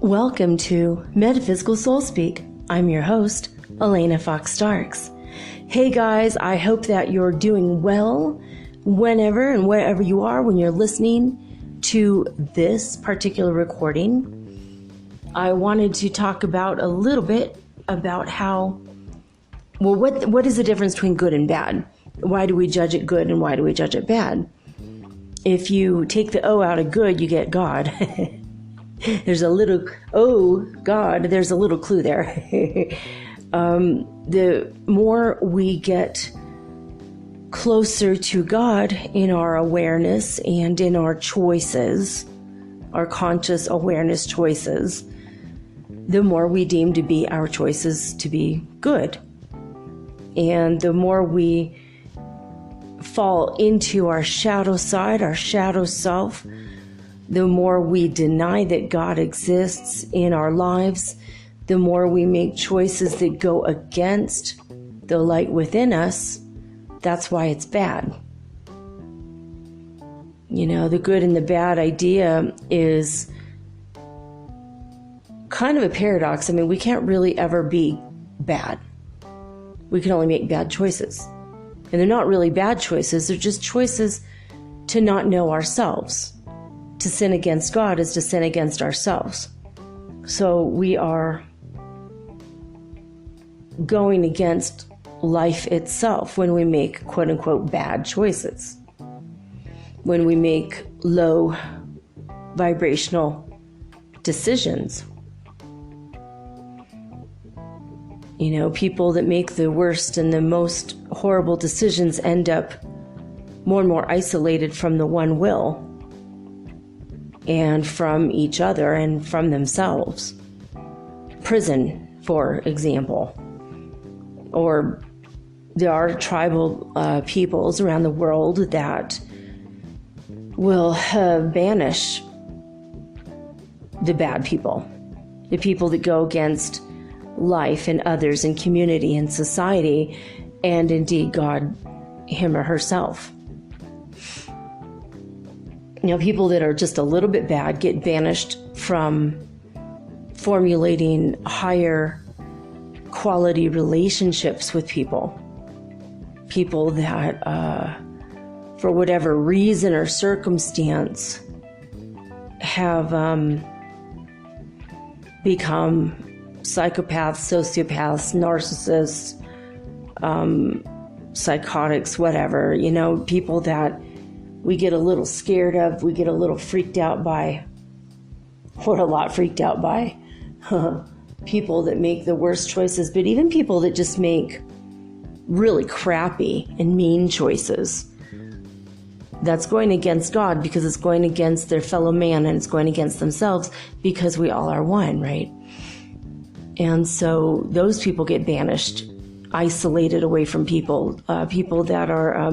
Welcome to Metaphysical Soul Speak. I'm your host, Elena Fox Starks. Hey guys, I hope that you're doing well whenever and wherever you are when you're listening to this particular recording. I wanted to talk about a little bit about what is the difference between good and bad? Why do we judge it good and why do we judge it bad? If you take the O out of good, you get God. There's a little clue there. The more we get closer to God in our awareness and in our choices, our conscious awareness choices, the more we deem to be our choices to be good. And the more we fall into our shadow side, our shadow self, the more we deny that God exists in our lives, the more we make choices that go against the light within us. That's why it's bad. You know, the good and the bad idea is kind of a paradox. I mean, we can't really ever be bad. We can only make bad choices. And they're not really bad choices, they're just choices to not know ourselves. To sin against God is to sin against ourselves. So we are going against life itself when we make quote unquote bad choices. When we make low vibrational decisions. You know, people that make the worst and the most horrible decisions end up more and more isolated from the one will. And from each other and from themselves. Prison, for example. Or there are tribal peoples around the world that will banish the bad people. The people that go against life and others and community and society, and indeed God, him or herself. You know, people that are just a little bit bad get banished from formulating higher quality relationships with people. People that, for whatever reason or circumstance, have become psychopaths, sociopaths, narcissists, psychotics, whatever. You know, people that we get a little scared of, we get a little freaked out by, or a lot freaked out by. People that make the worst choices, but even people that just make really crappy and mean choices. That's going against God because it's going against their fellow man and it's going against themselves because we all are one, right? And so those people get banished, isolated away from people, people that are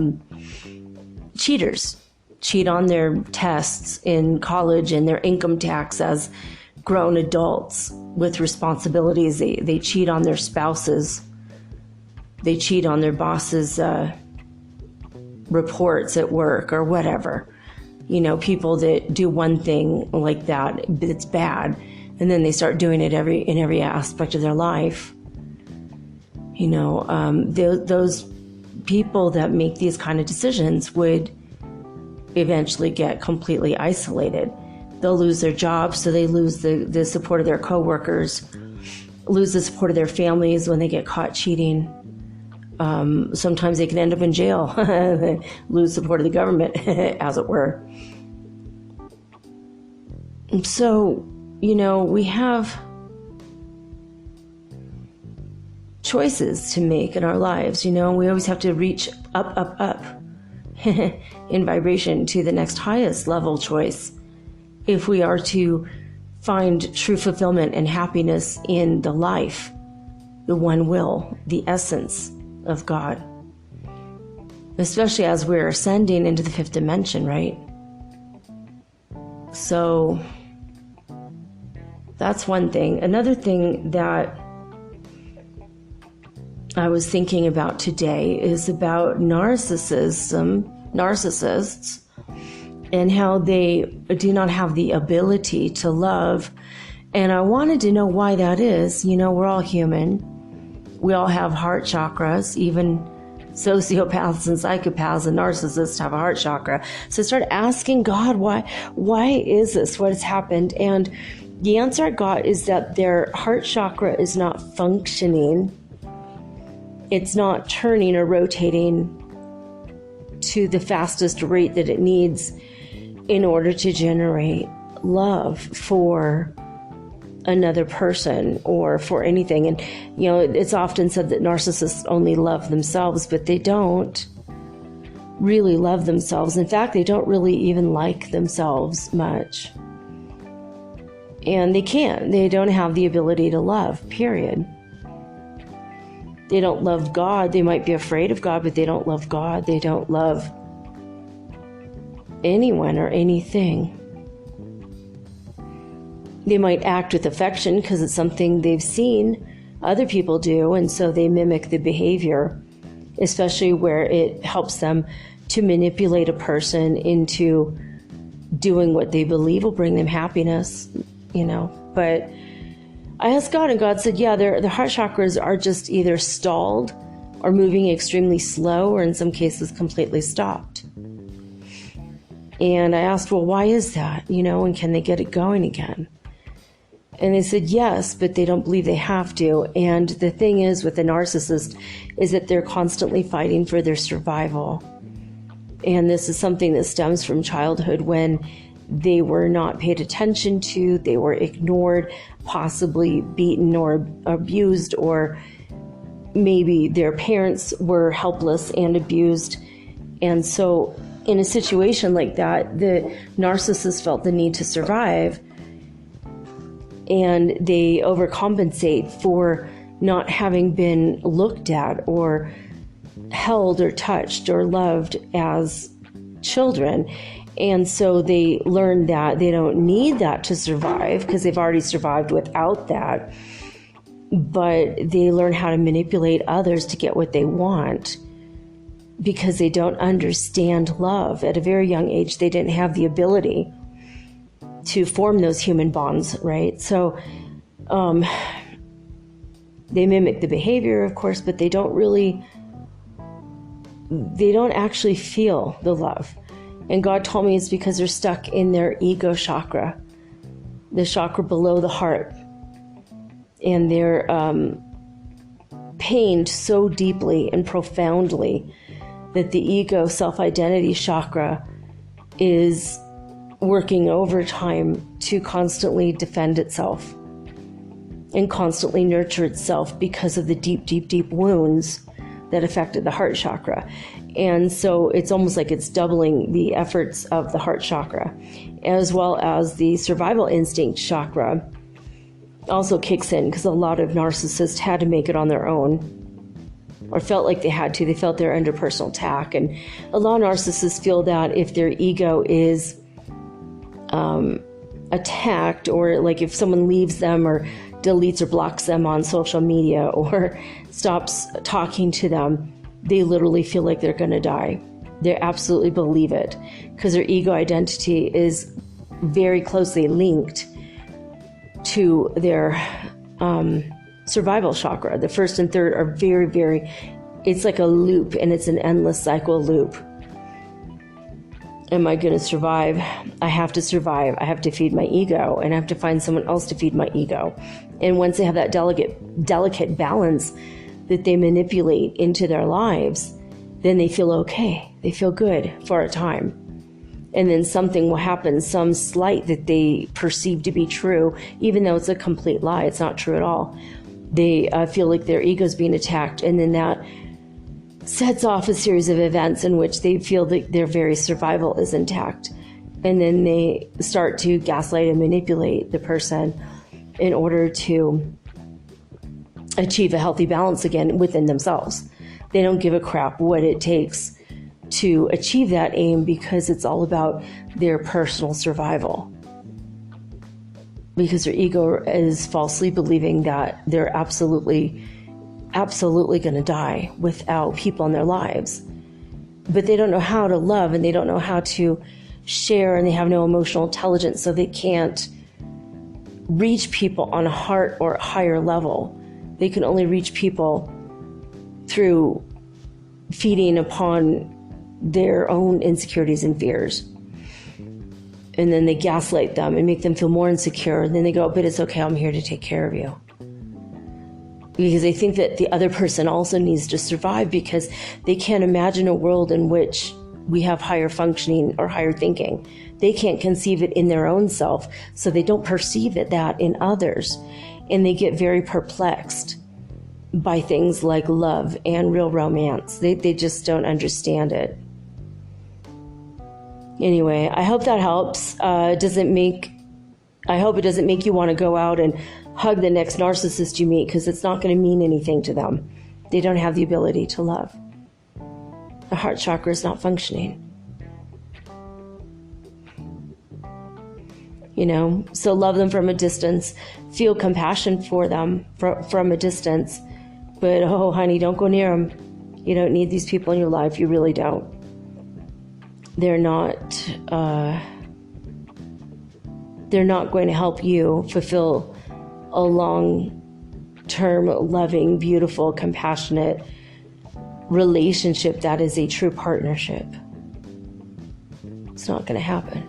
cheaters, cheat on their tests in college and their income tax as grown adults with responsibilities. They cheat on their spouses. They cheat on their bosses' reports at work or whatever. You know, people that do one thing like that, it's bad, and then they start doing it in every aspect of their life. You know, those people that make these kind of decisions would eventually get completely isolated. They'll lose their jobs, so they lose the support of their coworkers, lose the support of their families when they get caught cheating. Sometimes they can end up in jail, lose support of the government, as it were. And so, you know, we have choices to make in our lives. We always have to reach up in vibration to the next highest level choice if we are to find true fulfillment and happiness in the life, the one will, the essence of God. Especially as we're ascending into the fifth dimension, right? So that's one thing. Another thing that I was thinking about today is about narcissists, and how they do not have the ability to love. And I wanted to know why that is. We're all human. We all have heart chakras. Even sociopaths and psychopaths and narcissists have a heart chakra. So I started asking God, why is this? What has happened? And the answer I got is that their heart chakra is not functioning. It's not turning or rotating to the fastest rate that it needs in order to generate love for another person or for anything. And, it's often said that narcissists only love themselves, but they don't really love themselves. In fact, they don't really even like themselves much. And they can't. They don't have the ability to love, period. They don't love God. They might be afraid of God, but they don't love God. They don't love anyone or anything. They might act with affection because it's something they've seen other people do, and so they mimic the behavior, especially where it helps them to manipulate a person into doing what they believe will bring them happiness, But I asked God, and God said, yeah, the heart chakras are just either stalled or moving extremely slow, or in some cases completely stopped. And I asked, well, why is that? And can they get it going again? And they said yes, but they don't believe they have to. And the thing is with the narcissist is that they're constantly fighting for their survival. And this is something that stems from childhood, when they were not paid attention to, they were ignored, possibly beaten or abused, or maybe their parents were helpless and abused. And so in a situation like that, the narcissist felt the need to survive, and they overcompensate for not having been looked at or held or touched or loved as children. And so they learn that they don't need that to survive because they've already survived without that. But they learn how to manipulate others to get what they want because they don't understand love. At a very young age, they didn't have the ability to form those human bonds, right? So they mimic the behavior, of course, but they don't actually feel the love. And God told me it's because they're stuck in their ego chakra, the chakra below the heart. And they're pained so deeply and profoundly that the ego self-identity chakra is working overtime to constantly defend itself and constantly nurture itself because of the deep, deep, deep wounds that affected the heart chakra. And so it's almost like it's doubling the efforts of the heart chakra, as well as the survival instinct chakra also kicks in because a lot of narcissists had to make it on their own or felt like they had to. They felt they're under personal attack. And a lot of narcissists feel that if their ego is attacked, or like if someone leaves them or deletes or blocks them on social media or stops talking to them, they literally feel like they're going to die. They absolutely believe it because their ego identity is very closely linked to their survival chakra. The first and third are very, very, it's like a loop, and it's an endless cycle loop. Am I going to survive? I have to survive. I have to feed my ego, and I have to find someone else to feed my ego. And once they have that delicate balance that they manipulate into their lives, then they feel okay. They feel good for a time. And then something will happen, some slight that they perceive to be true, even though it's a complete lie. It's not true at all. they feel like their ego is being attacked, and then that sets off a series of events in which they feel that their very survival is intact. And then they start to gaslight and manipulate the person in order to achieve a healthy balance again within themselves. They don't give a crap what it takes to achieve that aim, because it's all about their personal survival. Because their ego is falsely believing that they're absolutely going to die without people in their lives. But they don't know how to love, and they don't know how to share, and they have no emotional intelligence, so they can't reach people on a heart or higher level. They can only reach people through feeding upon their own insecurities and fears. And then they gaslight them and make them feel more insecure. And then they go, but it's okay, I'm here to take care of you. Because they think that the other person also needs to survive, because they can't imagine a world in which we have higher functioning or higher thinking. They can't conceive it in their own self, so they don't perceive that in others. And they get very perplexed by things like love and real romance. They just don't understand it. Anyway, I hope that helps. I hope it doesn't make you want to go out and hug the next narcissist you meet, because it's not going to mean anything to them. They don't have the ability to love. The heart chakra is not functioning. So love them from a distance. Feel compassion for them from a distance. But, oh, honey, don't go near them. You don't need these people in your life. You really don't. They're not going to help you fulfill a long-term, loving, beautiful, compassionate relationship that is a true partnership. It's not going to happen.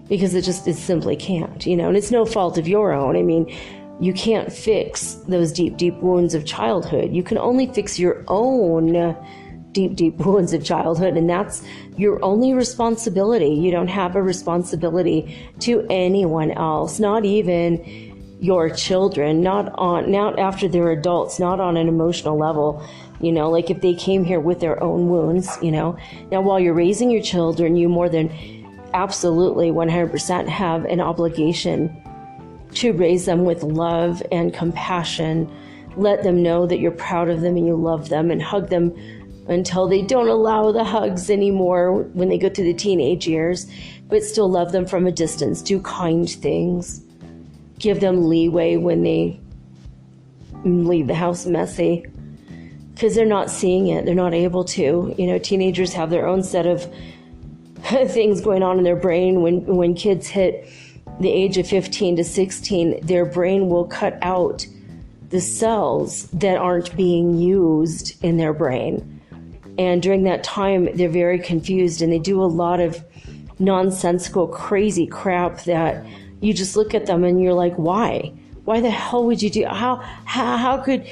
Because it simply can't, and it's no fault of your own. I mean, you can't fix those deep, deep wounds of childhood. You can only fix your own deep, deep wounds of childhood, and that's your only responsibility. You don't have a responsibility to anyone else, not even your children, not after they're adults, not on an emotional level. Like if they came here with their own wounds, Now, while you're raising your children, you more than absolutely 100% have an obligation to raise them with love and compassion. Let them know that you're proud of them and you love them, and hug them until they don't allow the hugs anymore when they go through the teenage years, but still love them from a distance. Do kind things. Give them leeway when they leave the house messy, because they're not seeing it. They're not able to. Teenagers have their own set of things going on in their brain. When kids hit the age of 15 to 16, their brain will cut out the cells that aren't being used in their brain. And during that time, they're very confused, and they do a lot of nonsensical, crazy crap that you just look at them and you're like, why? Why the hell would you do? How could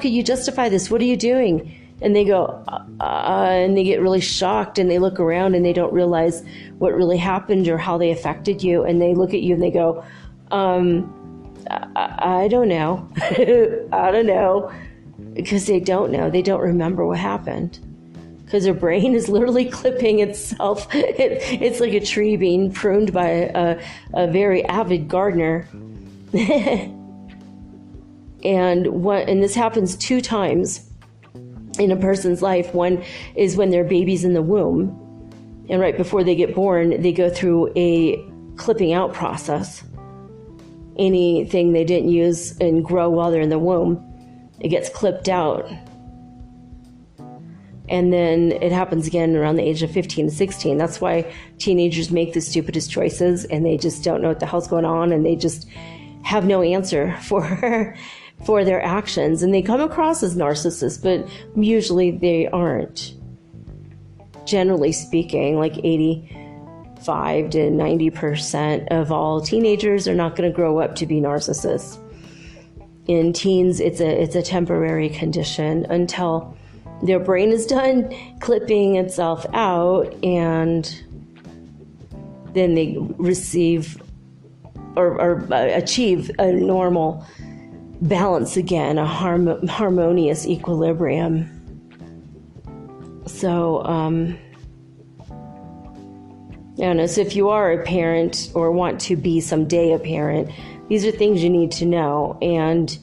you justify this? What are you doing? And they go, and they get really shocked, and they look around and they don't realize what really happened or how they affected you. And they look at you and they go, I don't know. I don't know. Because they don't know. They don't remember what happened. Because their brain is literally clipping itself. It's like a tree being pruned by a very avid gardener. And this happens 2 times in a person's life. One is when they're babies in the womb, and right before they get born, they go through a clipping out process. Anything they didn't use and grow while they're in the womb, it gets clipped out. And then it happens again around the age of 15 to 16. That's why teenagers make the stupidest choices, and they just don't know what the hell's going on, and they just have no answer for their actions. And they come across as narcissists, but usually they aren't. Generally speaking, like 85 to 90% of all teenagers are not going to grow up to be narcissists. In teens, it's a temporary condition until their brain is done clipping itself out, and then they receive or achieve a normal balance again, a harmonious equilibrium. So, I don't know. So if you are a parent or want to be someday a parent, these are things you need to know. And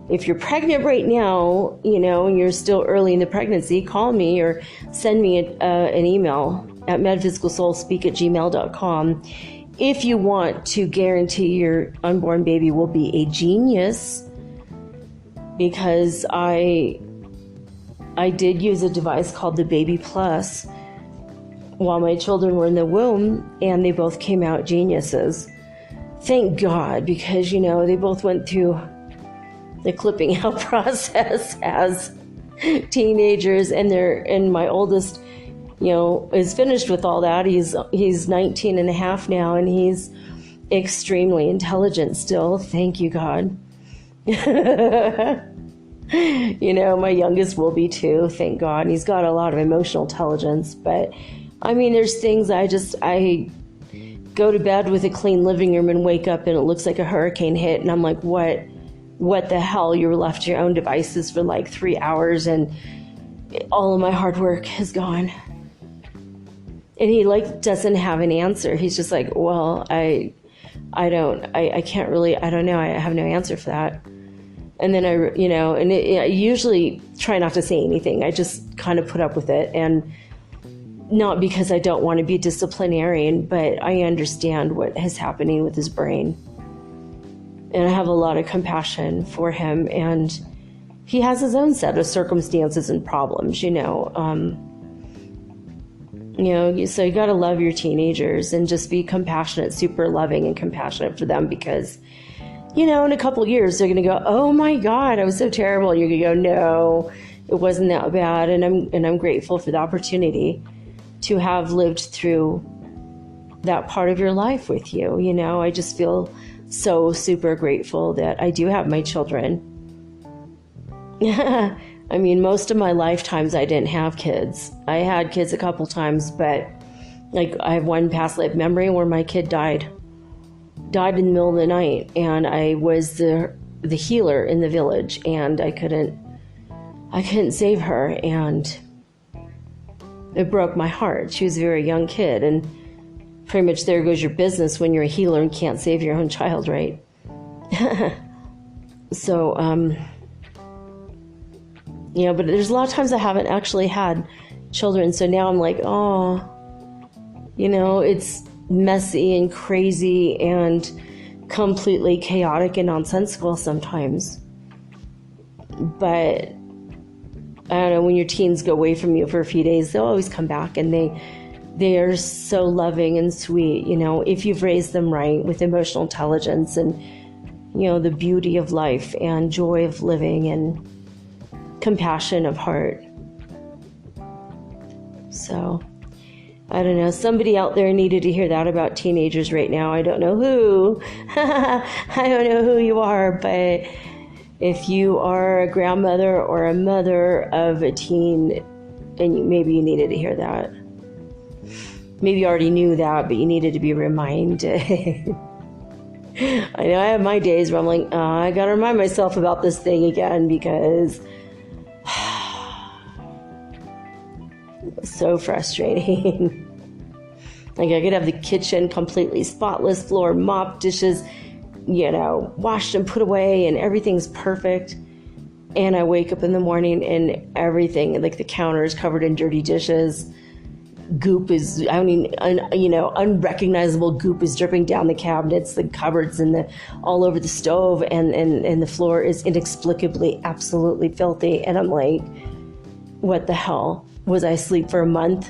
if you're pregnant right now, and you're still early in the pregnancy, call me or send me an email at metaphysicalsoulspeak@gmail.com. If you want to guarantee your unborn baby will be a genius, because I did use a device called the Baby Plus while my children were in the womb, and they both came out geniuses. Thank God, because, they both went through the clipping out process as teenagers, and my oldest, is finished with all that. He's 19 and a half now, and he's extremely intelligent still. Thank you, God. My youngest will be too, thank God. And he's got a lot of emotional intelligence, but there's things I go to bed with a clean living room and wake up and it looks like a hurricane hit, and I'm like, what the hell? You were left to your own devices for like 3 hours and all of my hard work is gone. And he doesn't have an answer. He's just like, well, I can't really, I don't know. I have no answer for that. And then I usually try not to say anything. I just kind of put up with it, and not because I don't want to be disciplinarian, but I understand what is happening with his brain. And I have a lot of compassion for him, and he has his own set of circumstances and problems, so you got to love your teenagers and just be compassionate, super loving and compassionate for them, because, in a couple of years, they're going to go, oh my God, I was so terrible. And you're going to go, no, it wasn't that bad. And I'm grateful for the opportunity to have lived through that part of your life with you. I just feel so super grateful that I do have my children. Most of my lifetimes I didn't have kids. I had kids a couple times, but I have one past life memory where my kid died in the middle of the night, and I was the healer in the village, and I couldn't save her, and it broke my heart. She was a very young kid, and pretty much there goes your business when you're a healer and can't save your own child, right? So, but there's a lot of times I haven't actually had children, so now I'm like, oh, it's messy and crazy and completely chaotic and nonsensical sometimes. But I don't know, when your teens go away from you for a few days, they'll always come back, and they are so loving and sweet, if you've raised them right with emotional intelligence and, the beauty of life and joy of living and compassion of heart. So, I don't know, somebody out there needed to hear that about teenagers right now. I don't know who. I don't know who you are, but if you are a grandmother or a mother of a teen, and maybe you needed to hear that. Maybe you already knew that, but you needed to be reminded. I know I have my days where I'm like, I got to remind myself about this thing again, because so frustrating. I could have the kitchen completely spotless, floor mopped, dishes, washed and put away, and everything's perfect. And I wake up in the morning and everything, the counter is covered in dirty dishes. Goop is, unrecognizable goop is dripping down the cabinets, the cupboards, and all over the stove, and the floor is inexplicably absolutely filthy. And I'm like, what the hell? Was I asleep for a month?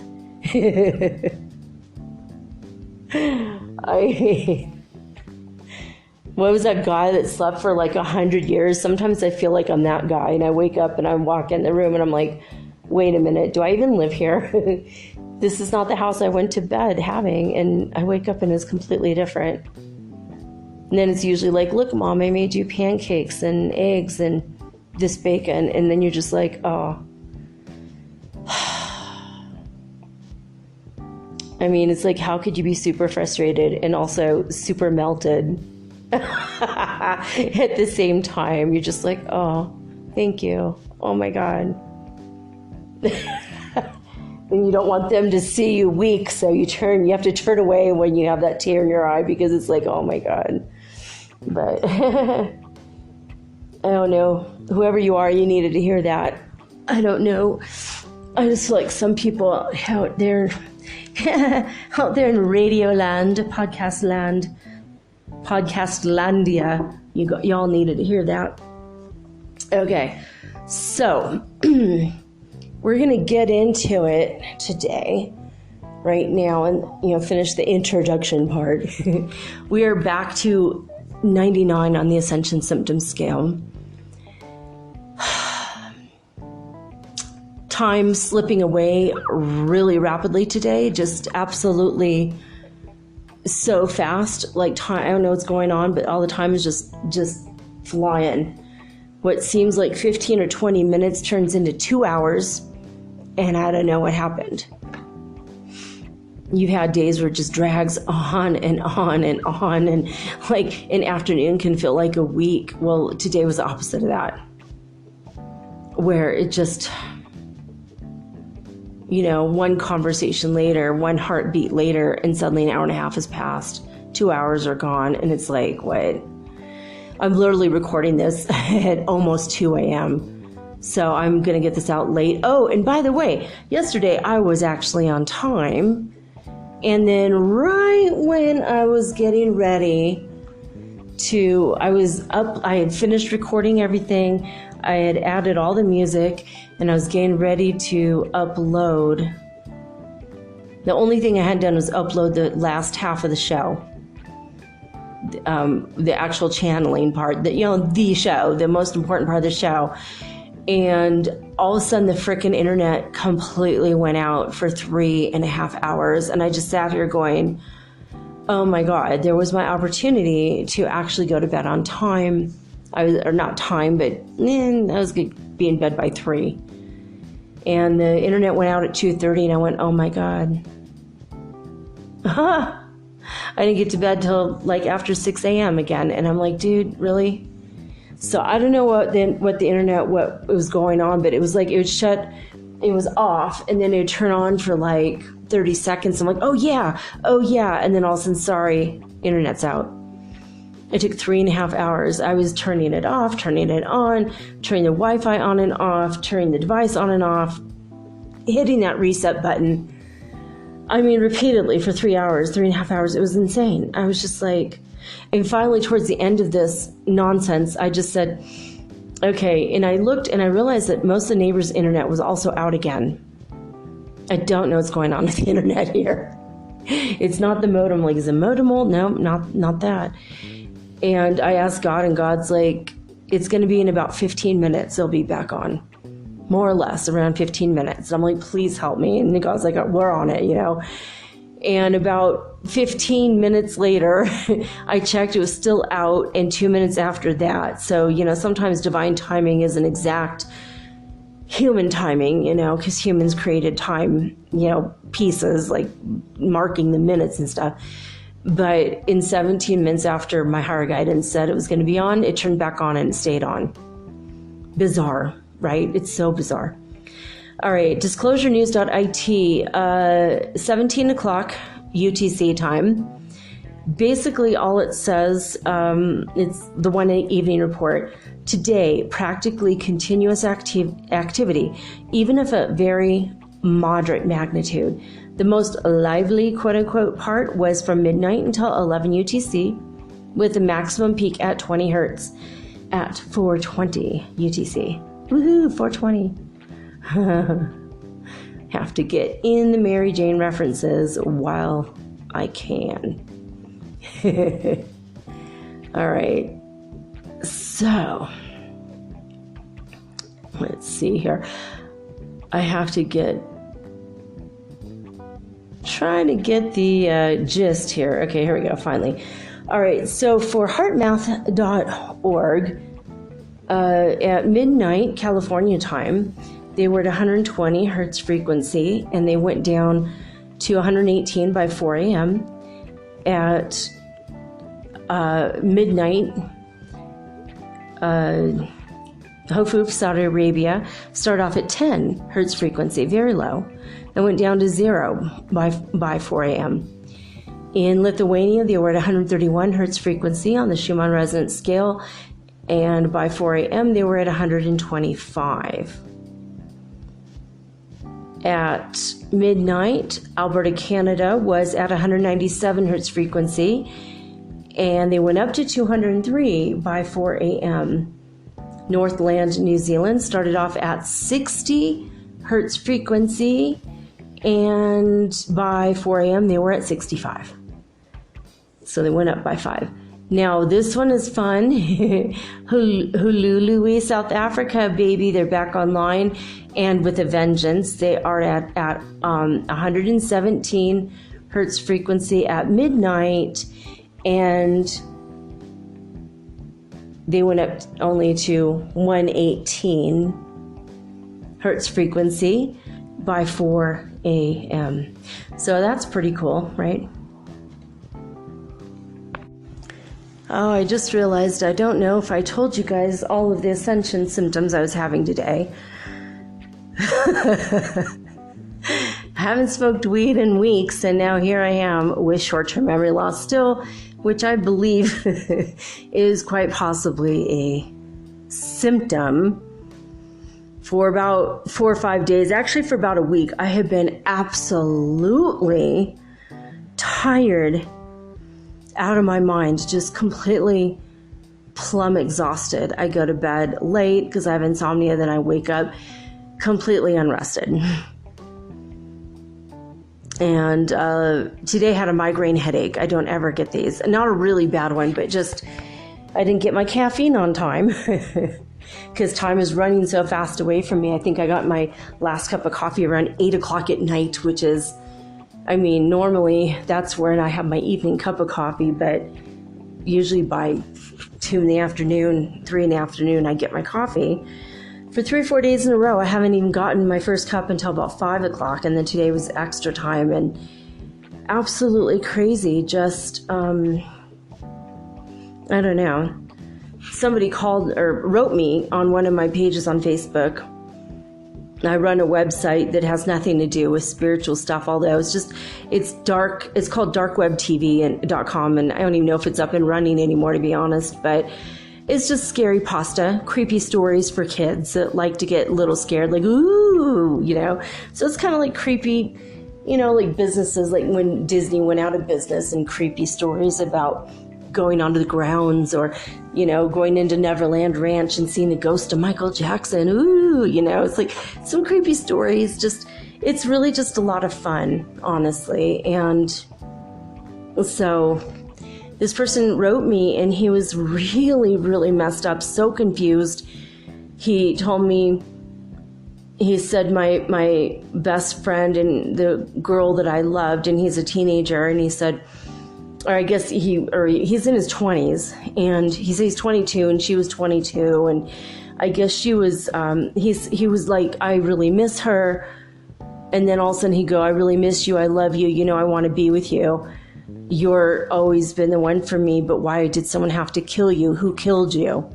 What was that guy that slept for 100 years? Sometimes I feel like I'm that guy, and I wake up and I walk in the room and I'm like, wait a minute, do I even live here? This is not the house I went to bed having, and I wake up and it's completely different. And then it's usually like, look, Mom, I made you pancakes and eggs and this bacon, and then you're just like, oh. It's like, how could you be super frustrated and also super melted? at the same time. You're just like, oh, thank you. Oh my God. And you don't want them to see you weak, so you have to turn away when you have that tear in your eye, because it's like, oh my God. But I don't know. Whoever you are, you needed to hear that. I don't know. I just feel like some people out there in radio land, podcast landia, y'all needed to hear that. Okay, so we're gonna get into it today, right now, and finish the introduction part. We are back to 99 on the Ascension Symptom Scale. Time slipping away really rapidly today, just absolutely so fast. Like, time, I don't know what's going on, but all the time is just flying. What seems like 15 or 20 minutes turns into 2 hours, and I don't know what happened. You've had days where it just drags on and on and on, and like an afternoon can feel like a week. Well, today was the opposite of that, where it just, one conversation later, one heartbeat later, and suddenly an hour and a half has passed. 2 hours are gone, and it's like, what? I'm literally recording this at almost 2 a.m., so I'm going to get this out late. Oh, and by the way, yesterday I was actually on time, and then right when I was getting ready I was up, I had finished recording everything, I had added all the music, and I was getting ready to upload. The only thing I had done was upload the last half of the show. The actual channeling part, the show, the most important part of the show. And all of a sudden the frickin' internet completely went out for 3.5 hours. And I just sat here going, oh my God, there was my opportunity to actually go to bed on time. I was going to be in bed by 3. And the internet went out at 2:30, and I went, oh my God. I didn't get to bed till like after 6 a.m. again. And I'm like, dude, really? So I don't know what was going on, but it was like, it was off, and then it would turn on for like 30 seconds. I'm like, oh yeah. And then all of a sudden, sorry, internet's out. It took 3.5 hours. I was turning it off, turning it on, turning the Wi-Fi on and off, turning the device on and off, hitting that reset button. I mean, repeatedly for 3.5 hours. It was insane. I was just like, and finally towards the end of this nonsense, I just said, okay. And I looked and I realized that most of the neighbors' internet was also out again. I don't know what's going on with the internet here. It's not the modem. Like, is it modem? No, not that. And I asked God, and God's like, it's going to be in about 15 minutes. It'll be back on, more or less around 15 minutes. And I'm like, please help me. And God's like, we're on it, And about 15 minutes later, I checked, it was still out, and 2 minutes after that. So, sometimes divine timing isn't exact human timing, because humans created time, pieces, like marking the minutes and stuff. But in 17 minutes after my higher guidance said it was going to be on, it turned back on and it stayed on. Bizarre, right? It's so bizarre. All right, disclosurenews.it, 17 o'clock UTC time. Basically, all it says, it's the one evening report. Today, practically continuous activity, even if a very moderate magnitude. The most lively, quote-unquote, part was from midnight until 11 UTC, with a maximum peak at 20 hertz at 4:20 UTC. Woohoo, 4:20. Have to get in the Mary Jane references while I can. All right. So, let's see here. I have to trying to get the gist here. Okay, here we go, finally. All right, so for heartmouth.org, at midnight, California time, they were at 120 hertz frequency, and they went down to 118 by 4 a.m. At midnight, Hofuf, Saudi Arabia, started off at 10 hertz frequency, very low, and went down to 0 by 4 a.m. In Lithuania, they were at 131 hertz frequency on the Schumann Resonance scale, and by 4 a.m., they were at 125. At midnight, Alberta, Canada was at 197 hertz frequency, and they went up to 203 by 4 a.m. Northland, New Zealand started off at 60 hertz frequency, and by 4 a.m. they were at 65. So they went up by 5. Now, this one is fun. Hululu, South Africa, baby, they're back online and with a vengeance. They are at 117 hertz frequency at midnight, and they went up only to 118 hertz frequency by 4 a.m. So that's pretty cool, right? Oh, I just realized I don't know if I told you guys all of the Ascension symptoms I was having today. I haven't smoked weed in weeks, and now here I am with short-term memory loss still, which I believe is quite possibly a symptom. For about 4 or 5 days, actually for about a week, I have been absolutely tired out of my mind, just completely plumb exhausted. I go to bed late because I have insomnia, then I wake up completely unrested. And today I had a migraine headache. I don't ever get these. Not a really bad one, but just I didn't get my caffeine on time because time is running so fast away from me. I think I got my last cup of coffee around 8 o'clock at night, which is, I mean, normally that's when I have my evening cup of coffee, but usually by 2 in the afternoon, 3 in the afternoon, I get my coffee. For 3 or 4 days in a row, I haven't even gotten my first cup until about 5 o'clock, and then today was extra time, and absolutely crazy. Just, I don't know. Somebody called or wrote me on one of my pages on Facebook. I run a website that has nothing to do with spiritual stuff, although it's dark. It's called darkwebtv.com, and I don't even know if it's up and running anymore, to be honest, but it's just scary pasta, creepy stories for kids that like to get a little scared, like, ooh, you know. So it's kind of like creepy, you know, like businesses, like when Disney went out of business, and creepy stories about going onto the grounds, or, you know, going into Neverland Ranch and seeing the ghost of Michael Jackson. Ooh, you know, it's like some creepy stories. Just, it's really just a lot of fun, honestly. And so this person wrote me, and he was really, really messed up, so confused. He told me, he said my best friend and the girl that I loved, and he's a teenager, and he said, or I guess he's in his 20s, and he says he's 22 and she was 22, and I guess she was, he was like, I really miss her, and then all of a sudden he'd go, I really miss you, I love you, you know, I want to be with you. You're always been the one for me, but why did someone have to kill you? Who killed you?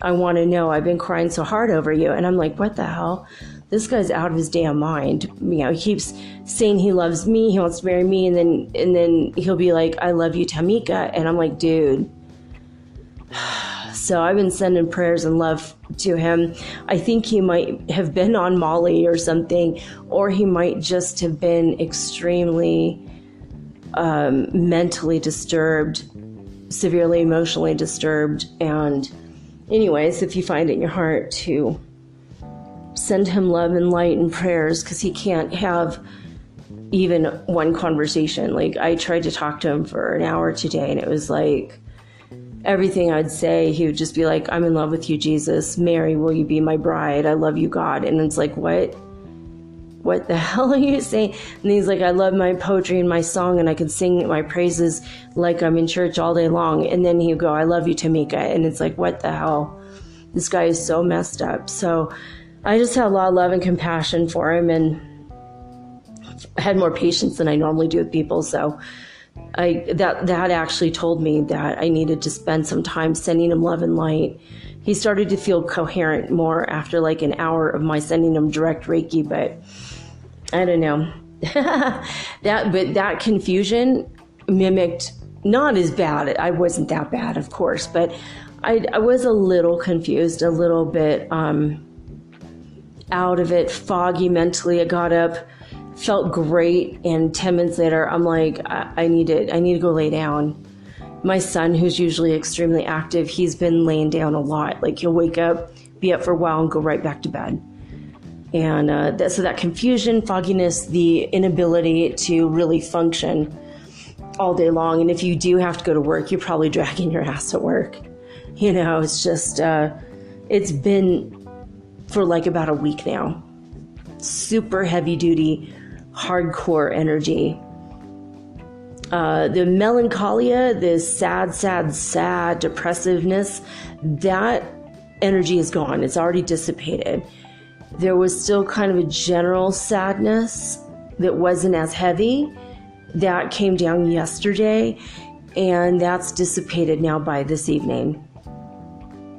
I want to know. I've been crying so hard over you. And I'm like, what the hell? This guy's out of his damn mind. You know, he keeps saying he loves me, he wants to marry me, and then he'll be like, I love you, Tamika. And I'm like, dude. So I've been sending prayers and love to him. I think he might have been on Molly or something, or he might just have been extremely mentally disturbed, severely emotionally disturbed. And anyways, if you find it in your heart to send him love and light and prayers, because he can't have even one conversation. Like, I tried to talk to him for an hour today, and it was like everything I'd say, he would just be like, I'm in love with you, Jesus. Mary, will you be my bride? I love you, God. And it's like, what the hell are you saying? And he's like, I love my poetry and my song, and I can sing my praises like I'm in church all day long. And then he'll go, I love you, Tamika. And it's like, what the hell? This guy is so messed up. So I just had a lot of love and compassion for him, and I had more patience than I normally do with people. So that actually told me that I needed to spend some time sending him love and light. He started to feel coherent more after like an hour of my sending him direct Reiki, but I don't know. that confusion mimicked, not as bad. I wasn't that bad, of course, but I was a little confused, a little bit out of it, foggy mentally. I got up, felt great, and 10 minutes later, I'm like, I need to go lay down. My son, who's usually extremely active, he's been laying down a lot. Like, he'll wake up, be up for a while, and go right back to bed. And so that confusion, fogginess, the inability to really function all day long. And if you do have to go to work, you're probably dragging your ass at work. You know, it's just, it's been for like about a week now. Super heavy duty, hardcore energy. The melancholia, the sad depressiveness, that energy is gone. It's already dissipated. There was still kind of a general sadness that wasn't as heavy. That came down yesterday, and that's dissipated now by this evening.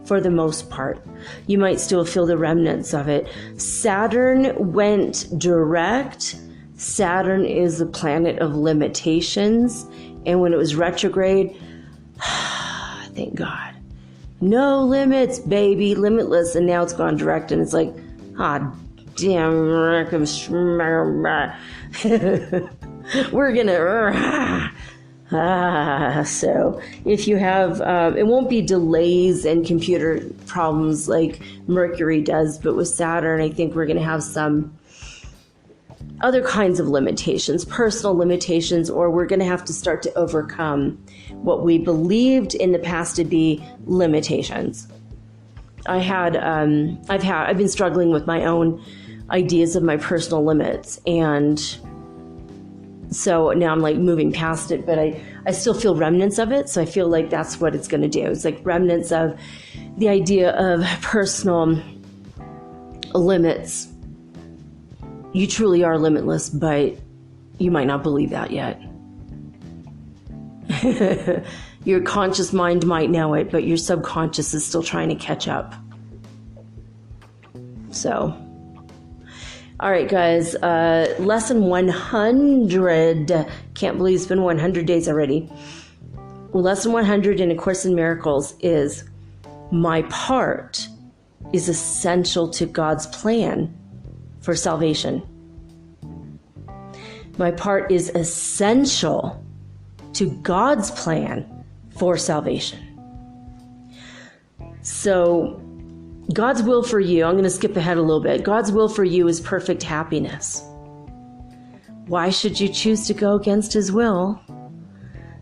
For the most part. You might still feel the remnants of it. Saturn went direct. Saturn is the planet of limitations. And when it was retrograde, thank God. No limits, baby, limitless. And now it's gone direct, and it's like, damn, we're gonna... So if you have, it won't be delays and computer problems like Mercury does, but with Saturn, I think we're going to have some other kinds of limitations, personal limitations, or we're going to have to start to overcome what we believed in the past to be limitations. I've been struggling with my own ideas of my personal limits, and so now I'm like moving past it, but I still feel remnants of it. So I feel like that's what it's going to do. It's like remnants of the idea of personal limits. You truly are limitless, but you might not believe that yet. Your conscious mind might know it, but your subconscious is still trying to catch up. So, all right, guys, lesson 100. Can't believe it's been 100 days already. Lesson 100 in A Course in Miracles is, my part is essential to God's plan for salvation. My part is essential to God's plan for salvation. So, God's will for you, I'm going to skip ahead a little bit. God's will for you is perfect happiness. Why should you choose to go against His will?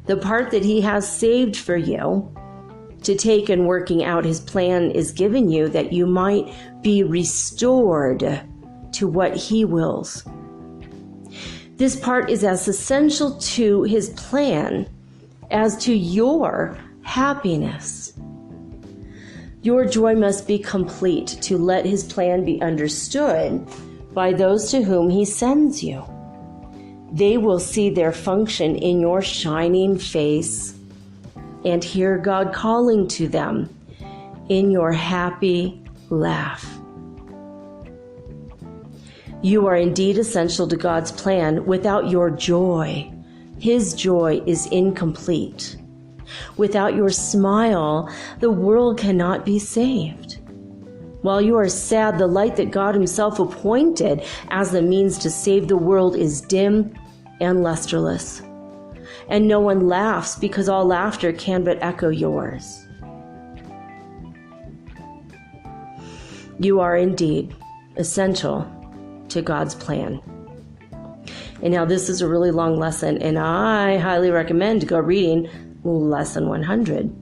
The part that He has saved for you to take in working out His plan is given you that you might be restored to what He wills. This part is as essential to His plan as to your happiness. Your joy must be complete to let His plan be understood by those to whom He sends you. They will see their function in your shining face and hear God calling to them in your happy laugh. You are indeed essential to God's plan. Without your joy, His joy is incomplete. Without your smile, the world cannot be saved. While you are sad, the light that God Himself appointed as the means to save the world is dim and lusterless. And no one laughs because all laughter can but echo yours. You are indeed essential to God's plan. And now this is a really long lesson, and I highly recommend go reading Lesson 100.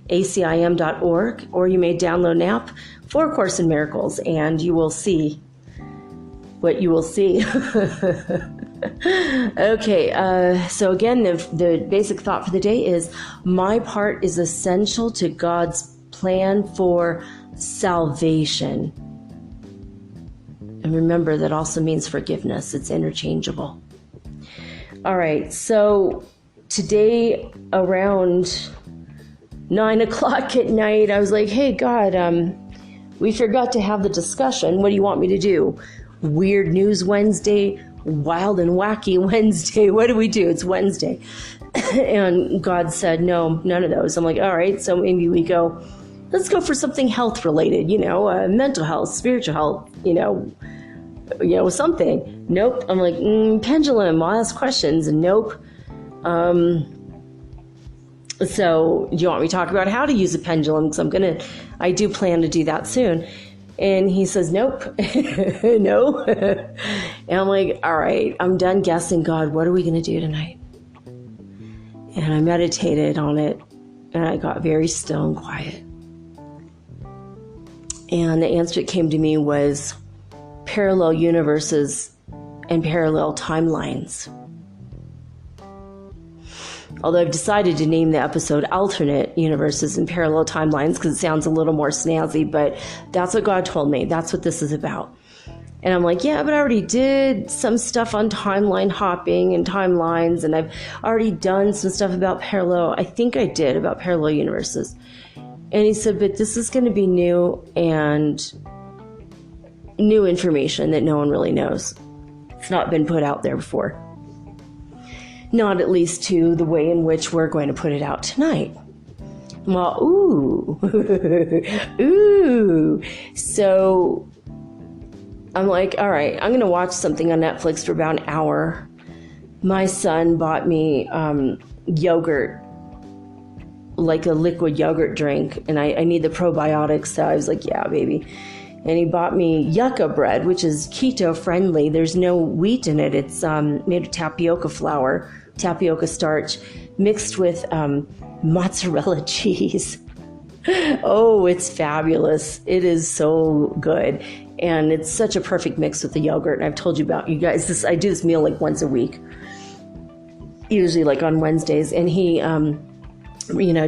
acim.org, or you may download an app for A Course in Miracles, and you will see what you will see. Okay, so again, the basic thought for the day is, my part is essential to God's plan for salvation. And remember, that also means forgiveness. It's interchangeable. All right, so today around 9 o'clock at night, I was like, hey, God, we forgot to have the discussion. What do you want me to do? Weird News Wednesday, Wild and Wacky Wednesday. What do we do? It's Wednesday. And God said, no, none of those. I'm like, all right, so maybe let's go for something health related, mental health, spiritual health, something. Nope. I'm like, pendulum, I'll ask questions. And nope. So do you want me to talk about how to use a pendulum? Because I do plan to do that soon. And he says, nope, no. And I'm like, all right, I'm done guessing. God, what are we going to do tonight? And I meditated on it, and I got very still and quiet. And the answer that came to me was parallel universes and parallel timelines. Although I've decided to name the episode Alternate Universes and Parallel Timelines because it sounds a little more snazzy, but that's what God told me. That's what this is about. And I'm like, yeah, but I already did some stuff on timeline hopping and timelines, and I've already done some stuff about parallel universes. And he said, but this is going to be new and new information that no one really knows. It's not been put out there before. Not at least to the way in which we're going to put it out tonight. Well, ooh. Ooh. So I'm like, all right, I'm going to watch something on Netflix for about an hour. My son bought me yogurt, like a liquid yogurt drink, and I need the probiotics, so I was like, yeah, baby. And he bought me yucca bread, which is keto friendly. There's no wheat in it. It's made of tapioca flour, tapioca starch, mixed with mozzarella cheese. Oh, it's fabulous. It is so good. And it's such a perfect mix with the yogurt. And I've told you about, you guys, I do this meal like once a week, usually like on Wednesdays. And he,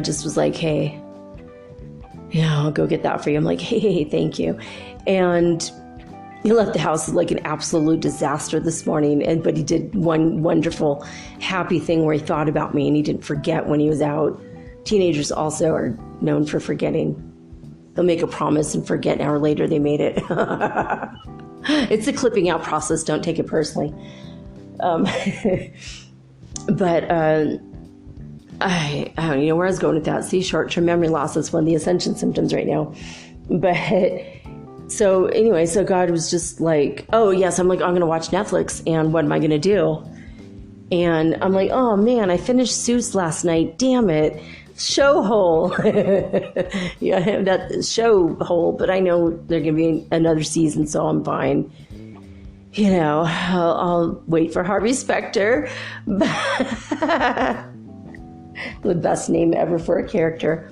just was like, hey, I'll go get that for you. I'm like, hey, thank you. And he left the house like an absolute disaster this morning. But he did one wonderful, happy thing where he thought about me and he didn't forget when he was out. Teenagers also are known for forgetting. They'll make a promise and forget an hour later they made it. It's a clipping out process. Don't take it personally. But I don't know where I was going with that. See, short-term memory loss is one of the Ascension symptoms right now. But so anyway, so God was just like, oh yes, I'm going to watch Netflix, and what am I going to do? And I'm like, oh man, I finished Suits last night. Damn it. Show hole. Yeah, I have that show hole, but I know there's going to be another season, so I'm fine. I'll wait for Harvey Specter. The best name ever for a character.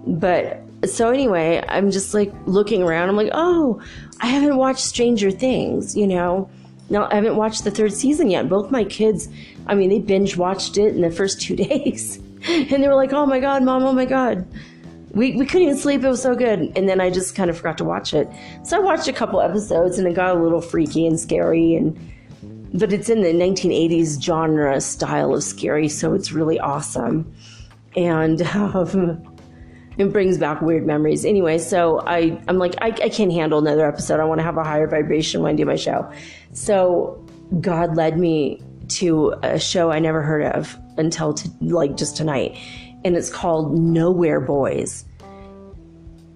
But so anyway, I'm just like looking around. I'm like, oh, I haven't watched Stranger Things, No, I haven't watched the 3rd season yet. Both my kids, they binge watched it in the first 2 days. And they were like, oh my God, Mom, oh my God. We couldn't even sleep. It was so good. And then I just kind of forgot to watch it. So I watched a couple episodes and it got a little freaky and scary. But it's in the 1980s genre style of scary. So it's really awesome. And it brings back weird memories. Anyway, so I'm like, I can't handle another episode. I want to have a higher vibration when I do my show. So God led me to a show I never heard of until just tonight. And it's called Nowhere Boys.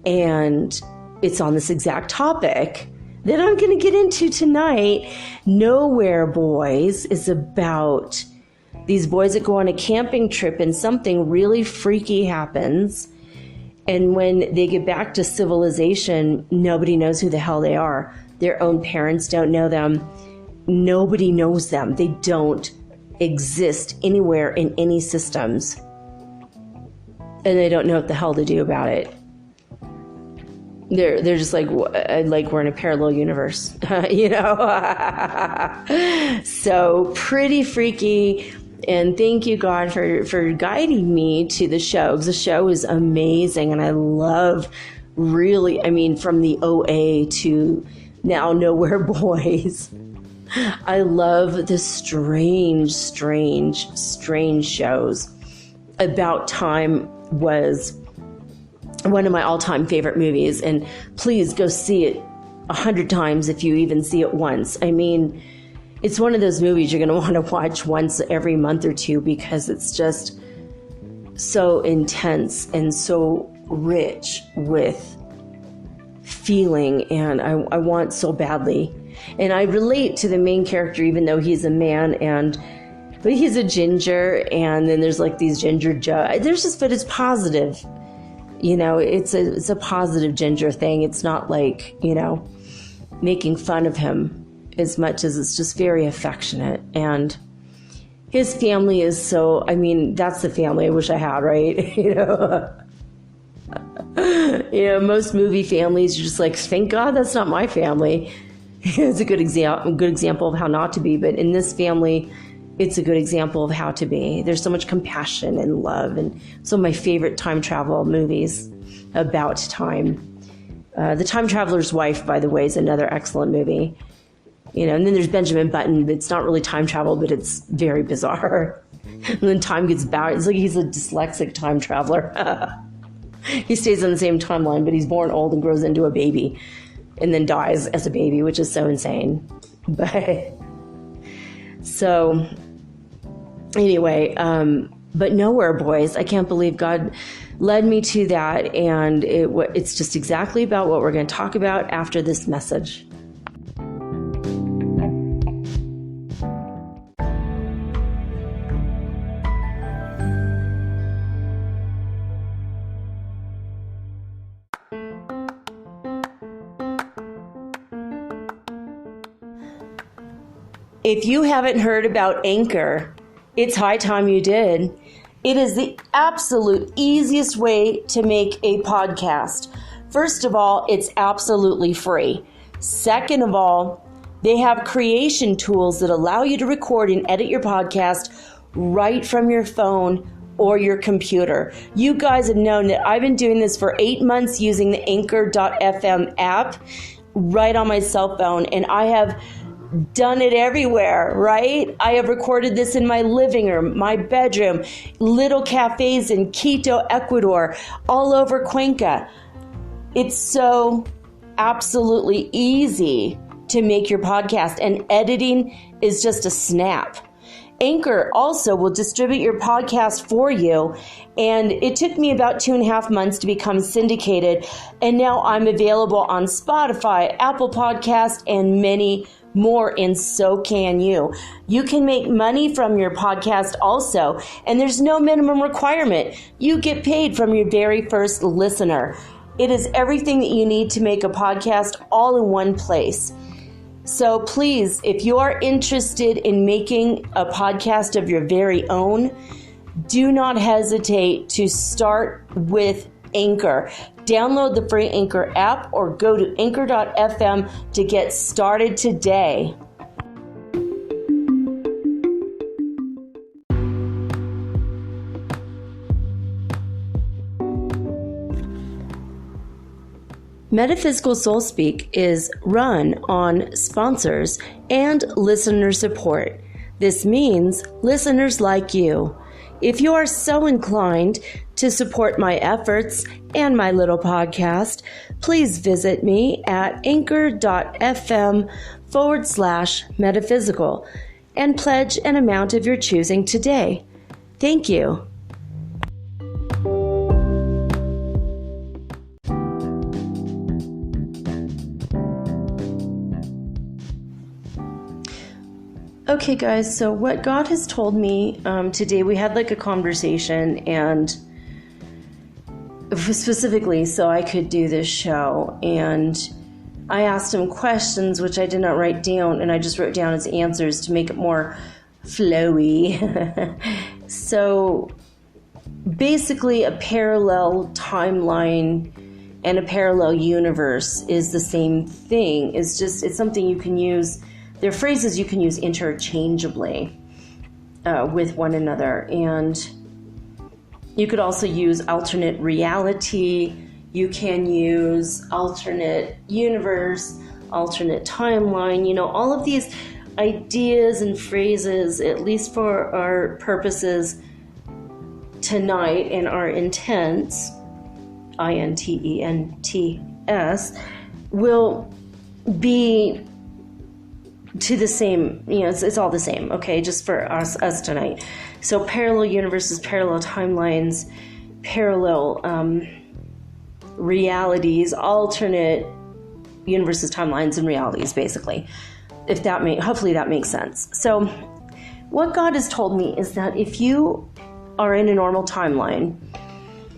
And it's on this exact topic that I'm going to get into tonight. Nowhere Boys is about these boys that go on a camping trip and something really freaky happens. And when they get back to civilization, nobody knows who the hell they are. Their own parents don't know them. Nobody knows them. They don't exist anywhere in any systems. And they don't know what the hell to do about it. They're just like we're in a parallel universe, So pretty freaky. And thank you, God, for guiding me to the show. Because the show is amazing. And I love from the OA to now Nowhere Boys. I love the strange shows. About Time was one of my all-time favorite movies, and please go see it 100 times if you even see it once. I mean, it's one of those movies you're going to want to watch once every month or two because it's just so intense and so rich with feeling, and I want so badly. And I relate to the main character, even though he's a man, but he's a ginger, and then there's like these ginger but it's positive. It's a positive ginger thing. It's not like, making fun of him as much as it's just very affectionate. And his family is that's the family I wish I had, right? Most movie families, you're just like, thank God that's not my family. It's a good example of how not to be. But in this family, it's a good example of how to be. There's so much compassion and love. And some of my favorite time travel movies about time. The Time Traveler's Wife, by the way, is another excellent movie. And then there's Benjamin Button. It's not really time travel, but it's very bizarre. And then time gets bowed. It's like he's a dyslexic time traveler. He stays on the same timeline, but he's born old and grows into a baby and then dies as a baby, which is so insane. But so anyway, but Nowhere Boys, I can't believe God led me to that. And it's just exactly about what we're going to talk about after this message. If you haven't heard about Anchor, it's high time you did. It is the absolute easiest way to make a podcast. First of all, it's absolutely free. Second of all, they have creation tools that allow you to record and edit your podcast right from your phone or your computer. You guys have known that I've been doing this for 8 months using the Anchor.fm app right on my cell phone, and I have done it everywhere, right? I have recorded this in my living room, my bedroom, little cafes in Quito, Ecuador, all over Cuenca. It's so absolutely easy to make your podcast, and editing is just a snap. Anchor also will distribute your podcast for you, and it took me about 2.5 months to become syndicated, and now I'm available on Spotify, Apple Podcasts, and many more, and so can you. You can make money from your podcast also, and there's no minimum requirement. You get paid from your very first listener. It is everything that you need to make a podcast all in one place. So please, if you are interested in making a podcast of your very own, do not hesitate to start with Anchor. Download the free Anchor app or go to anchor.fm to get started today. Metaphysical Soul Speak is run on sponsors and listener support. This means listeners like you. If you are so inclined to support my efforts and my little podcast, please visit me at anchor.fm/metaphysical and pledge an amount of your choosing today. Thank you. Okay, guys, so what God has told me today, we had like a conversation, and specifically so I could do this show, and I asked him questions which I did not write down, and I just wrote down his answers to make it more flowy. So basically a parallel timeline and a parallel universe is the same thing. It's something you can use. They're phrases you can use interchangeably with one another. And you could also use alternate reality. You can use alternate universe, alternate timeline. You know, all of these ideas and phrases, at least for our purposes tonight and our intents, INTENTS, will be to the same, it's all the same, okay, just for us tonight. So parallel universes, parallel timelines, parallel realities, alternate universes, timelines, and realities, basically. Hopefully that makes sense. So what God has told me is that if you are in a normal timeline,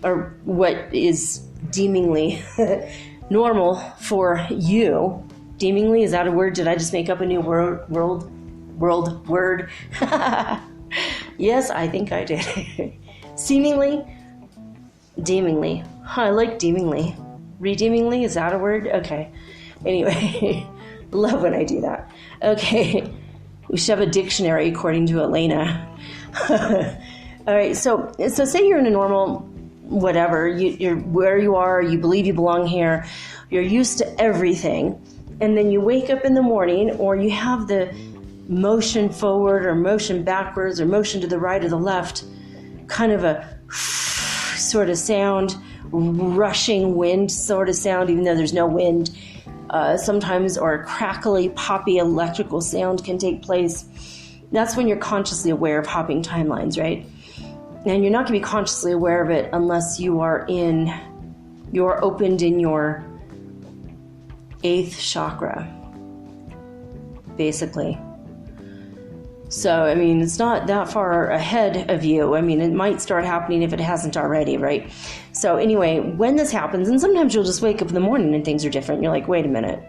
or what is deemingly normal for you, deemingly, is that a word? Did I just make up a new world word? Yes, I think I did. Seemingly, deemingly. I like deemingly. Redeemingly, is that a word? Okay. Anyway, love when I do that. Okay, we should have a dictionary according to Elena. All right, so say you're in a normal whatever, you're where you are, you believe you belong here, you're used to everything, and then you wake up in the morning, or you have the motion forward or motion backwards or motion to the right or the left, kind of a sort of sound, rushing wind sort of sound, even though there's no wind. Sometimes, or a crackly, poppy electrical sound can take place. That's when you're consciously aware of hopping timelines, right? And you're not going to be consciously aware of it unless you're opened in your 8th chakra, basically. So, I mean, it's not that far ahead of you. I mean, it might start happening if it hasn't already, right? So anyway, when this happens, and sometimes you'll just wake up in the morning and things are different. You're like, wait a minute.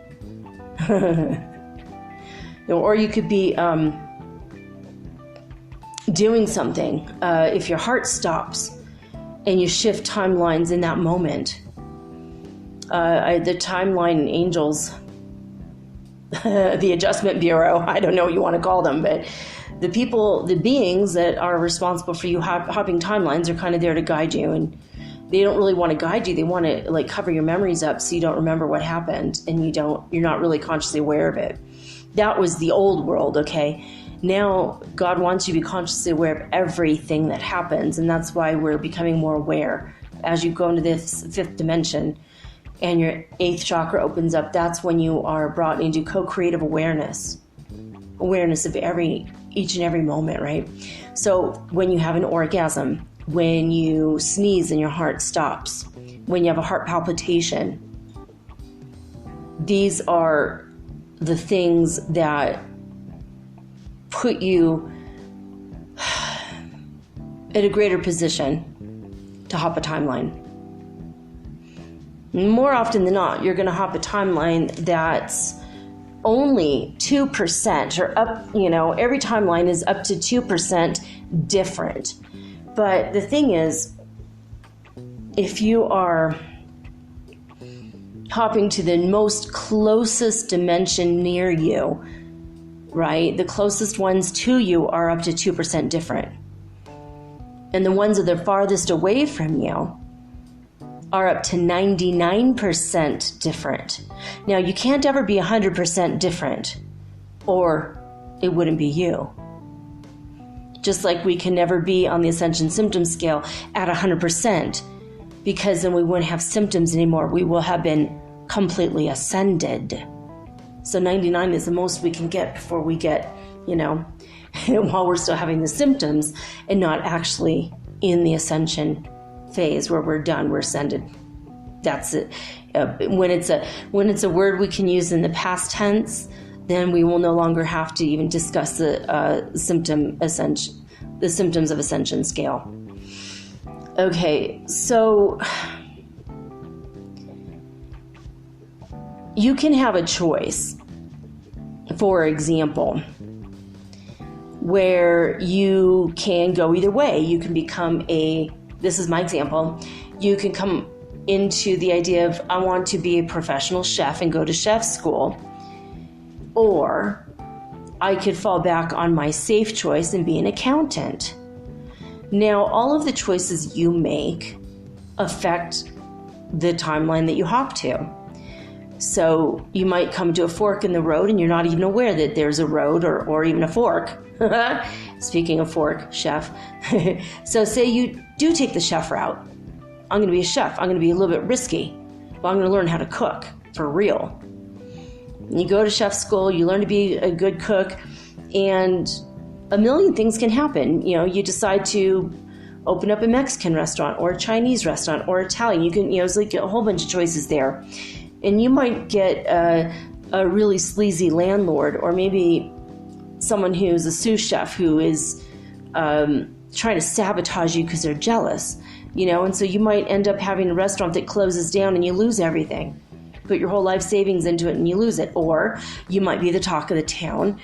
Or you could be doing something. If your heart stops and you shift timelines in that moment, the timeline angels, the Adjustment Bureau, I don't know what you want to call them, but the beings that are responsible for you hopping timelines are kind of there to guide you, and they don't really want to guide you. They want to like cover your memories up so you don't remember what happened, and you're not really consciously aware of it. That was the old world, okay? Now God wants you to be consciously aware of everything that happens, and that's why we're becoming more aware. As you go into this 5th dimension and your 8th chakra opens up, that's when you are brought into co-creative awareness of each and every moment, right? So when you have an orgasm, when you sneeze and your heart stops, when you have a heart palpitation, these are the things that put you at a greater position to hop a timeline. More often than not, you're going to hop a timeline that's only 2% or up, every timeline is up to 2% different. But the thing is, if you are hopping to the most closest dimension near you, right, the closest ones to you are up to 2% different. And the ones that are farthest away from you are up to 99% different. Now, you can't ever be 100% different, or it wouldn't be you. Just like we can never be on the Ascension Symptom Scale at 100%, because then we wouldn't have symptoms anymore. We will have been completely ascended. So 99 is the most we can get before we get, while we're still having the symptoms and not actually in the ascension phase where we're done, we're ascended. That's it. When it's a word we can use in the past tense, then we will no longer have to even discuss the symptoms of Ascension Scale. Okay, so you can have a choice, for example, where you can go either way. You can become this is my example, you can come into the idea of, I want to be a professional chef and go to chef school. Or I could fall back on my safe choice and be an accountant. Now, all of the choices you make affect the timeline that you hop to. So you might come to a fork in the road and you're not even aware that there's a road or even a fork. Speaking of fork, chef. So say you do take the chef route. I'm going to be a chef. I'm going to be a little bit risky, but I'm going to learn how to cook for real. And you go to chef school, you learn to be a good cook, and a million things can happen. You know, you decide to open up a Mexican restaurant or a Chinese restaurant or Italian. You can, it's like a whole bunch of choices there. And you might get a really sleazy landlord, or maybe someone who's a sous chef who is trying to sabotage you because they're jealous, and so you might end up having a restaurant that closes down and you lose everything. Put your whole life savings into it and you lose it. Or you might be the talk of the town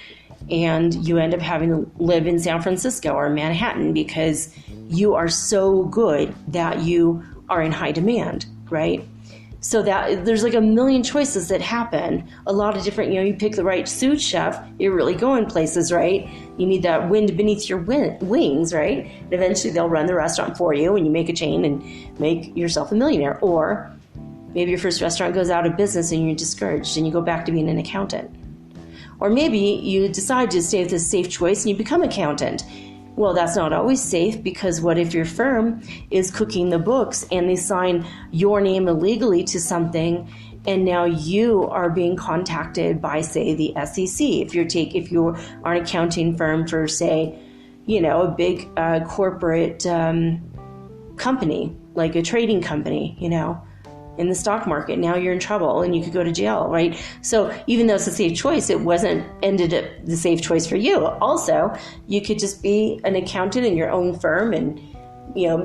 and you end up having to live in San Francisco or Manhattan because you are so good that you are in high demand, right? So that there's like a million choices that happen. A lot of different, you pick the right sous chef, you're really going places, right? You need that wind beneath your wings, right? And eventually they'll run the restaurant for you and you make a chain and make yourself a millionaire. Or maybe your first restaurant goes out of business and you're discouraged and you go back to being an accountant. Or maybe you decide to stay with this safe choice and you become an accountant. Well, that's not always safe, because what if your firm is cooking the books and they sign your name illegally to something, and now you are being contacted by, say, the SEC? If you are an accounting firm for, say, a big corporate company, like a trading company, in the stock market, now you're in trouble and you could go to jail, right? So even though it's a safe choice, it wasn't ended up the safe choice for you. Also, you could just be an accountant in your own firm and,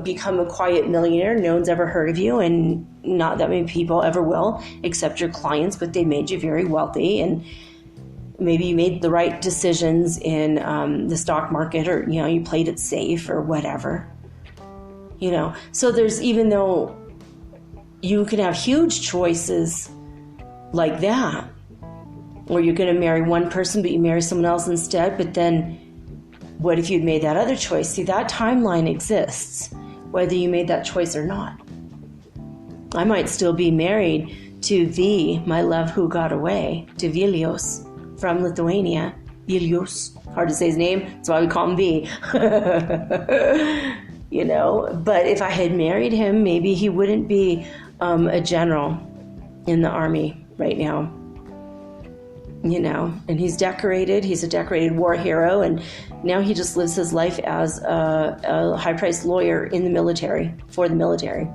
become a quiet millionaire. No one's ever heard of you, and not that many people ever will, except your clients, but they made you very wealthy, and maybe you made the right decisions in the stock market, or, you played it safe or whatever, So there's, even though you can have huge choices like that, or you're going to marry one person, but you marry someone else instead. But then what if you'd made that other choice? See, that timeline exists, whether you made that choice or not. I might still be married to my love who got away, to Vilius from Lithuania. Vilius, hard to say his name, that's why we call him V. But if I had married him, maybe he wouldn't be a general in the army right now, and he's decorated. He's a decorated war hero, and now he just lives his life as a high-priced lawyer in the military, for the military,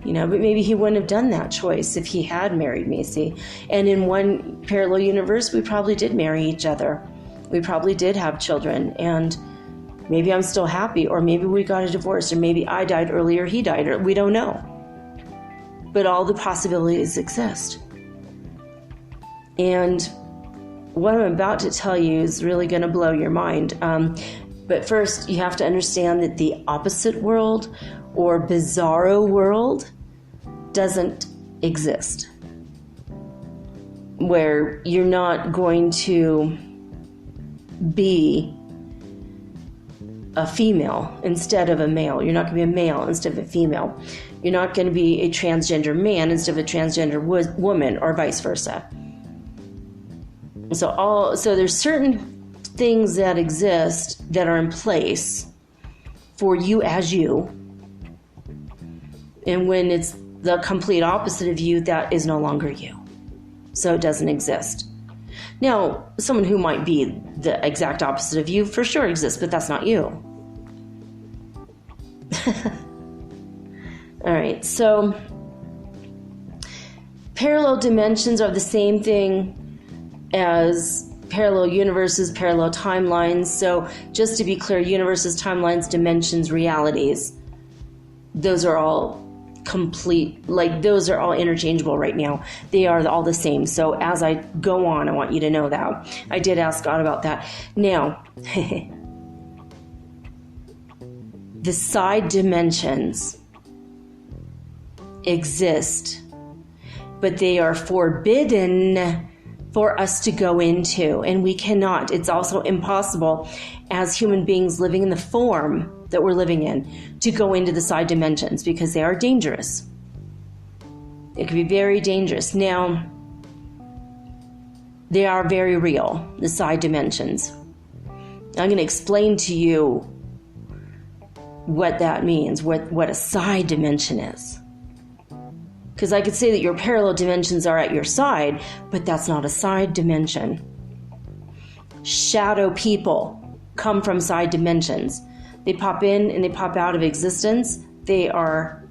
but maybe he wouldn't have done that choice if he had married me, see? And in one parallel universe, we probably did marry each other. We probably did have children, and maybe I'm still happy, or maybe we got a divorce, or maybe I died earlier, he died earlier. We don't know. But all the possibilities exist. And what I'm about to tell you is really going to blow your mind. But first, you have to understand that the opposite world, or bizarro world, doesn't exist. Where you're not going to be a female instead of a male. You're not going to be a male instead of a female. You're not going to be a transgender man instead of a transgender woman, or vice versa. So there's certain things that exist that are in place for you as you. And when it's the complete opposite of you, that is no longer you. So it doesn't exist. Now, someone who might be the exact opposite of you for sure exists, but that's not you. All right, so parallel dimensions are the same thing as parallel universes, parallel timelines. So just to be clear, universes, timelines, dimensions, realities, those are all those are all interchangeable right now. They are all the same. So as I go on, I want you to know that. I did ask God about that. Now, the side dimensions exist, but they are forbidden for us to go into, and we cannot. It's also impossible as human beings living in the form that we're living in to go into the side dimensions, because they are dangerous. It can be very dangerous. Now, they are very real, the side dimensions. I'm going to explain to you what that means, what a side dimension is. Because I could say that your parallel dimensions are at your side, but that's not a side dimension. Shadow people come from side dimensions. They pop in and they pop out of existence. They are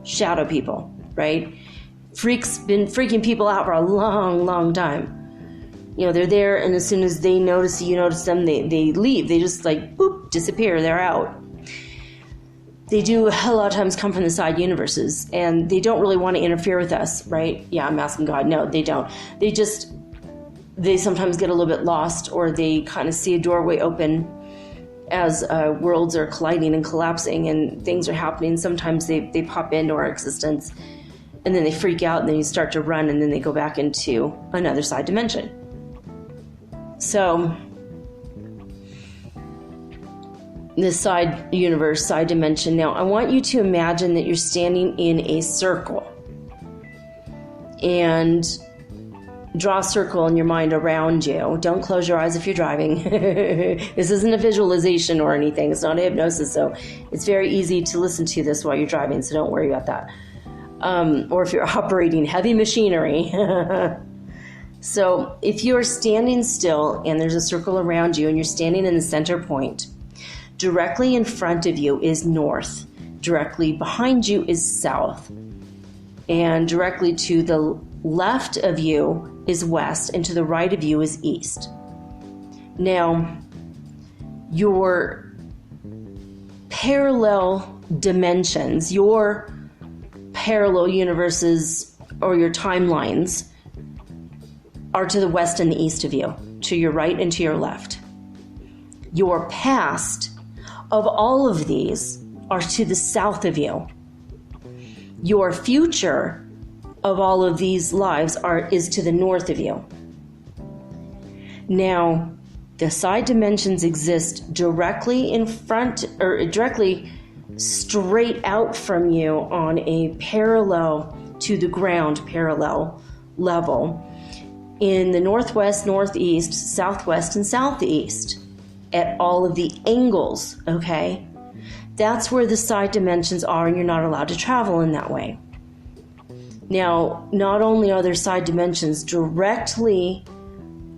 shadow people, right? Freaks been freaking people out for a long, long time. You know, they're there, and as soon as they notice you notice them, they leave. They just like, boop, disappear. They're out. They do a lot of times come from the side universes, and they don't really want to interfere with us, right? Yeah, I'm asking God. No, they don't. They sometimes get a little bit lost, or they kind of see a doorway open as worlds are colliding and collapsing and things are happening. Sometimes they pop into our existence, and then they freak out, and then you start to run, and then they go back into another side dimension. So this side universe, side dimension. Now, I want you to imagine that you're standing in a circle and draw a circle in your mind around you. Don't close your eyes if you're driving. This isn't a visualization or anything. It's not a hypnosis, so it's very easy to listen to this while you're driving, so don't worry about that. Or if you're operating heavy machinery. So if you're standing still and there's a circle around you and you're standing in the center point, directly in front of you is north, directly behind you is south, and directly to the left of you is west, and to the right of you is east. Now, your parallel dimensions, your parallel universes or your timelines are to the west and the east of you, to your right and to your left. Your past of all of these are to the south of you. Your future of all of these lives is to the north of you. Now, the side dimensions exist directly in front, or directly straight out from you on a parallel to the ground parallel level in the northwest, northeast, southwest, and southeast at all of the angles, okay? That's where the side dimensions are, and you're not allowed to travel in that way. Now, not only are there side dimensions directly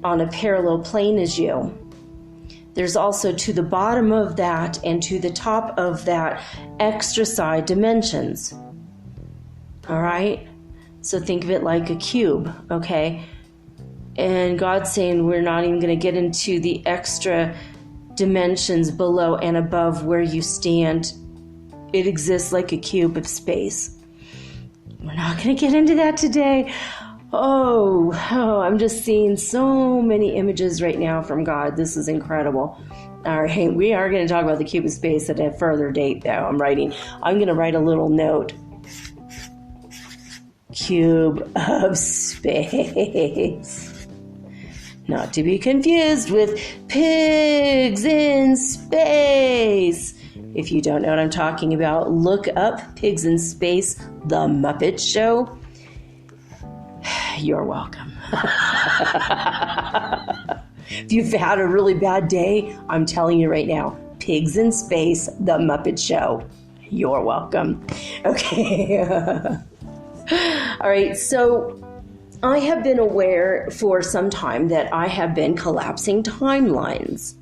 on a parallel plane as you, there's also to the bottom of that and to the top of that extra side dimensions. All right? So think of it like a cube, okay? And God's saying we're not even going to get into the extra dimensions below and above where you stand. It exists like a cube of space. We're not going to get into that today. Oh, I'm just seeing so many images right now from God. This is incredible. All right, we are going to talk about the cube of space at a further date, though. I'm going to write a little note. Cube of space. Not to be confused with pigs in space. If you don't know what I'm talking about, look up Pigs in Space, The Muppet Show. You're welcome. If you've had a really bad day, I'm telling you right now, Pigs in Space, The Muppet Show. You're welcome. Okay. All right, so I have been aware for some time that I have been collapsing timelines.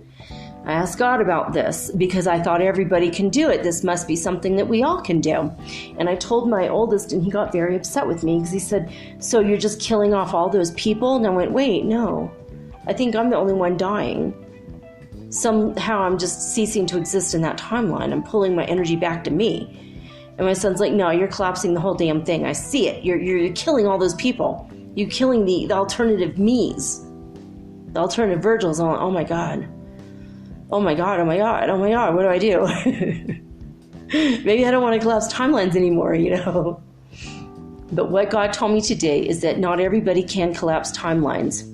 I asked God about this because I thought everybody can do it. This must be something that we all can do. And I told my oldest, and he got very upset with me because he said, so you're just killing off all those people? And I went, wait, no. I think I'm the only one dying. Somehow I'm just ceasing to exist in that timeline. I'm pulling my energy back to me. And my son's like, no, you're collapsing the whole damn thing. I see it. You're killing all those people. You're killing the alternative me's. The alternative Virgils. Oh my God. Oh my God, oh my God, oh my God, what do I do? Maybe I don't want to collapse timelines anymore, you know. But what God told me today is that not everybody can collapse timelines.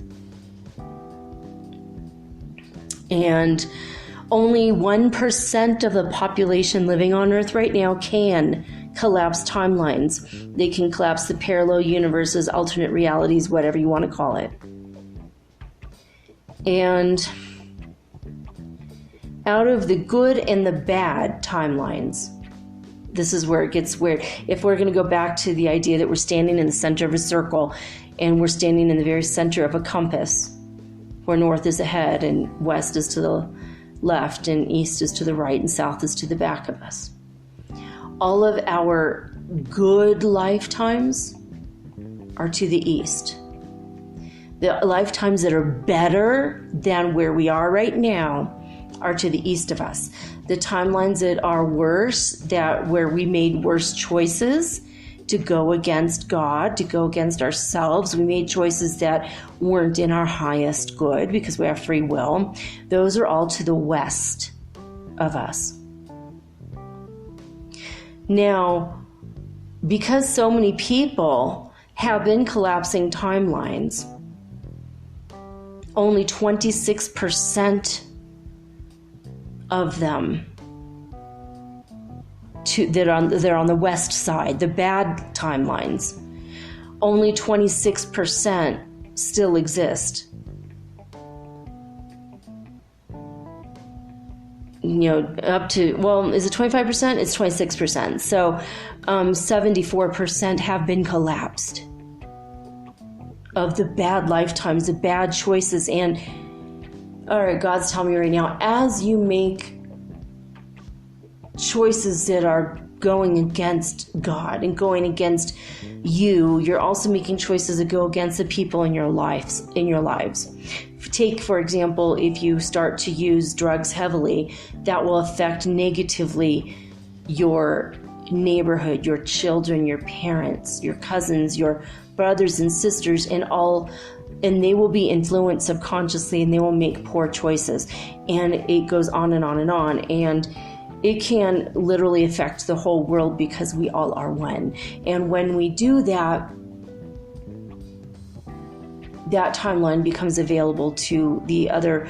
And only 1% of the population living on Earth right now can collapse timelines. They can collapse the parallel universes, alternate realities, whatever you want to call it. And out of the good and the bad timelines, this is where it gets weird. If we're going to go back to the idea that we're standing in the center of a circle and we're standing in the very center of a compass, where north is ahead and west is to the left and east is to the right and south is to the back of us. All of our good lifetimes are to the east. The lifetimes that are better than where we are right now are to the east of us. The timelines that are worse, that where we made worse choices to go against God, to go against ourselves, we made choices that weren't in our highest good because we have free will, those are all to the west of us. Now, because so many people have been collapsing timelines, only 26% of them they're on the west side, the bad timelines. Only 26% still exist. Up to, well, is it 25%? It's 26%. So 74% have been collapsed of the bad lifetimes, the bad choices. And all right, God's telling me right now, as you make choices that are going against God and going against you, you're also making choices that go against the people in your lives. Take, for example, if you start to use drugs heavily, that will affect negatively your neighborhood, your children, your parents, your cousins, your brothers and sisters, and they will be influenced subconsciously and they will make poor choices. And it goes on and on and on. And it can literally affect the whole world because we all are one. And when we do that, that timeline becomes available to the other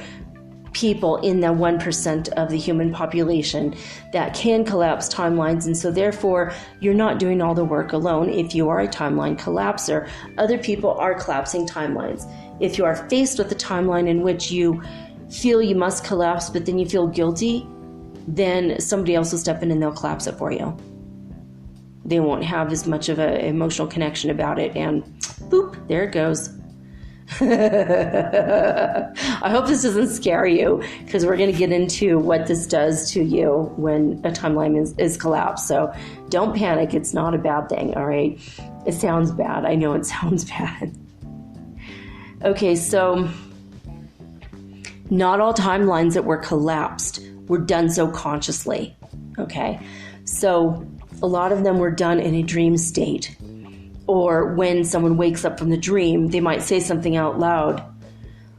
people in the 1% of the human population that can collapse timelines. And so therefore, you're not doing all the work alone. If you are a timeline collapser, other people are collapsing timelines. If you are faced with a timeline in which you feel you must collapse, but then you feel guilty, then somebody else will step in and they'll collapse it for you. They won't have as much of an emotional connection about it, and boop, there it goes. I hope this doesn't scare you, because we're going to get into what this does to you when a timeline is collapsed. So don't panic. It's not a bad thing, all right? It sounds bad. I know it sounds bad. Okay, so not all timelines that were collapsed were done so consciously, okay? So a lot of them were done in a dream state, or when someone wakes up from the dream, they might say something out loud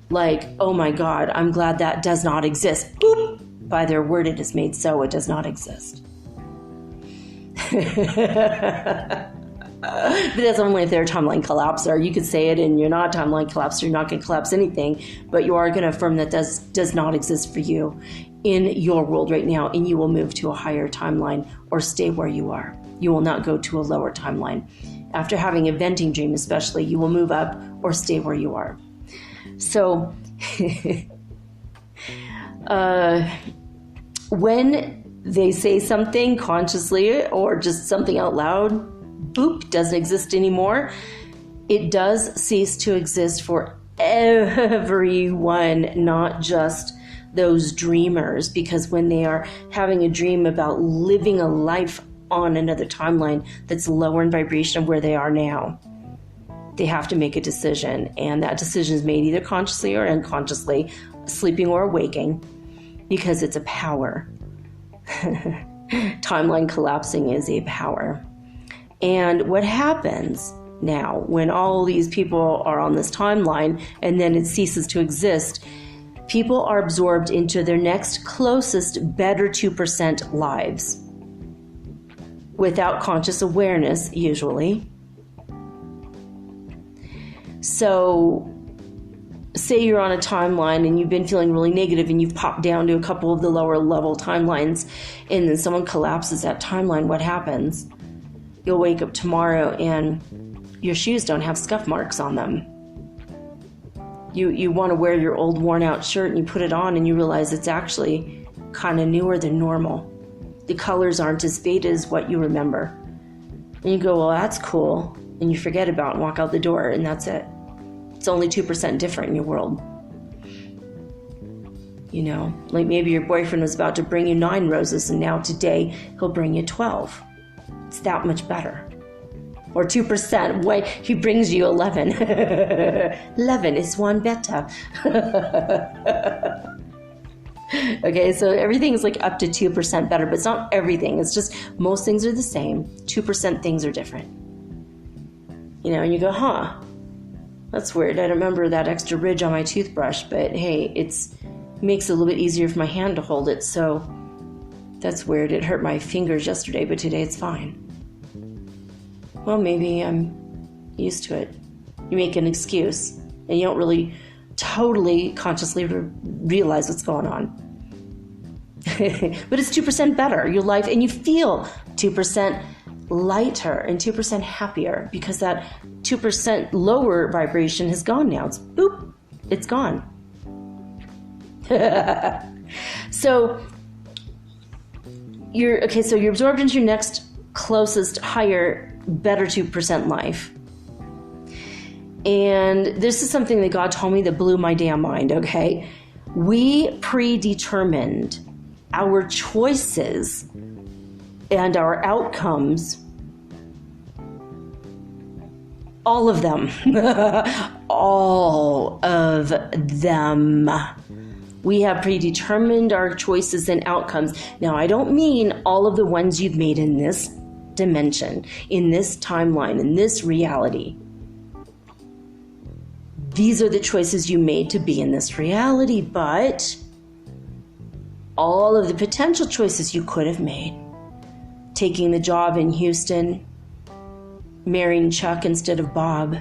like, oh my God, I'm glad that does not exist. Boop! By their word, it is made so, it does not exist. But that's only if they're a timeline collapser. You could say it and you're not a timeline collapser, you're not going to collapse anything, but you are going to affirm that does not exist for you in your world right now, and you will move to a higher timeline or stay where you are. You will not go to a lower timeline. After having a venting dream especially, you will move up or stay where you are. So when they say something consciously or just something out loud, boop, doesn't exist anymore, it does cease to exist for everyone, not just those dreamers, because when they are having a dream about living a life on another timeline that's lower in vibration of where they are now, they have to make a decision, and that decision is made either consciously or unconsciously, sleeping or waking, because it's a power. Timeline collapsing is a power. And what happens now when all these people are on this timeline and then it ceases to exist, people are absorbed into their next closest, better 2% lives without conscious awareness, usually. So say you're on a timeline and you've been feeling really negative and you've popped down to a couple of the lower level timelines, and then someone collapses that timeline. What happens? you'll wake up tomorrow and your shoes don't have scuff marks on them. You want to wear your old worn out shirt and you put it on and you realize it's actually kind of newer than normal. The colors aren't as faded as what you remember. And you go, well, that's cool. And you forget about it and walk out the door, and that's it. It's only 2% different in your world. You know, like maybe your boyfriend was about to bring you 9 roses and now today he'll bring you 12. It's that much better. Or 2%, when he brings you 11. 11 is one better. Okay, so everything's like up to 2% better, but it's not everything. It's just most things are the same. 2% things are different. You know, and you go, that's weird. I don't remember that extra ridge on my toothbrush, but hey, it makes it a little bit easier for my hand to hold it, so that's weird. It hurt my fingers yesterday, but today it's fine. Well, maybe I'm used to it. You make an excuse, and you don't really totally consciously realize what's going on. But it's 2% better, your life, and you feel 2% lighter and 2% happier because that 2% lower vibration has gone now. It's boop, it's gone. So you're absorbed into your next closest, higher, better 2% life. And this is something that God told me that blew my damn mind, okay? We predetermined our choices and our outcomes, all of them, all of them. We have predetermined our choices and outcomes. Now, I don't mean all of the ones you've made in this dimension, in this timeline, in this reality. These are the choices you made to be in this reality, but all of the potential choices you could have made. Taking the job in Houston, marrying Chuck instead of Bob,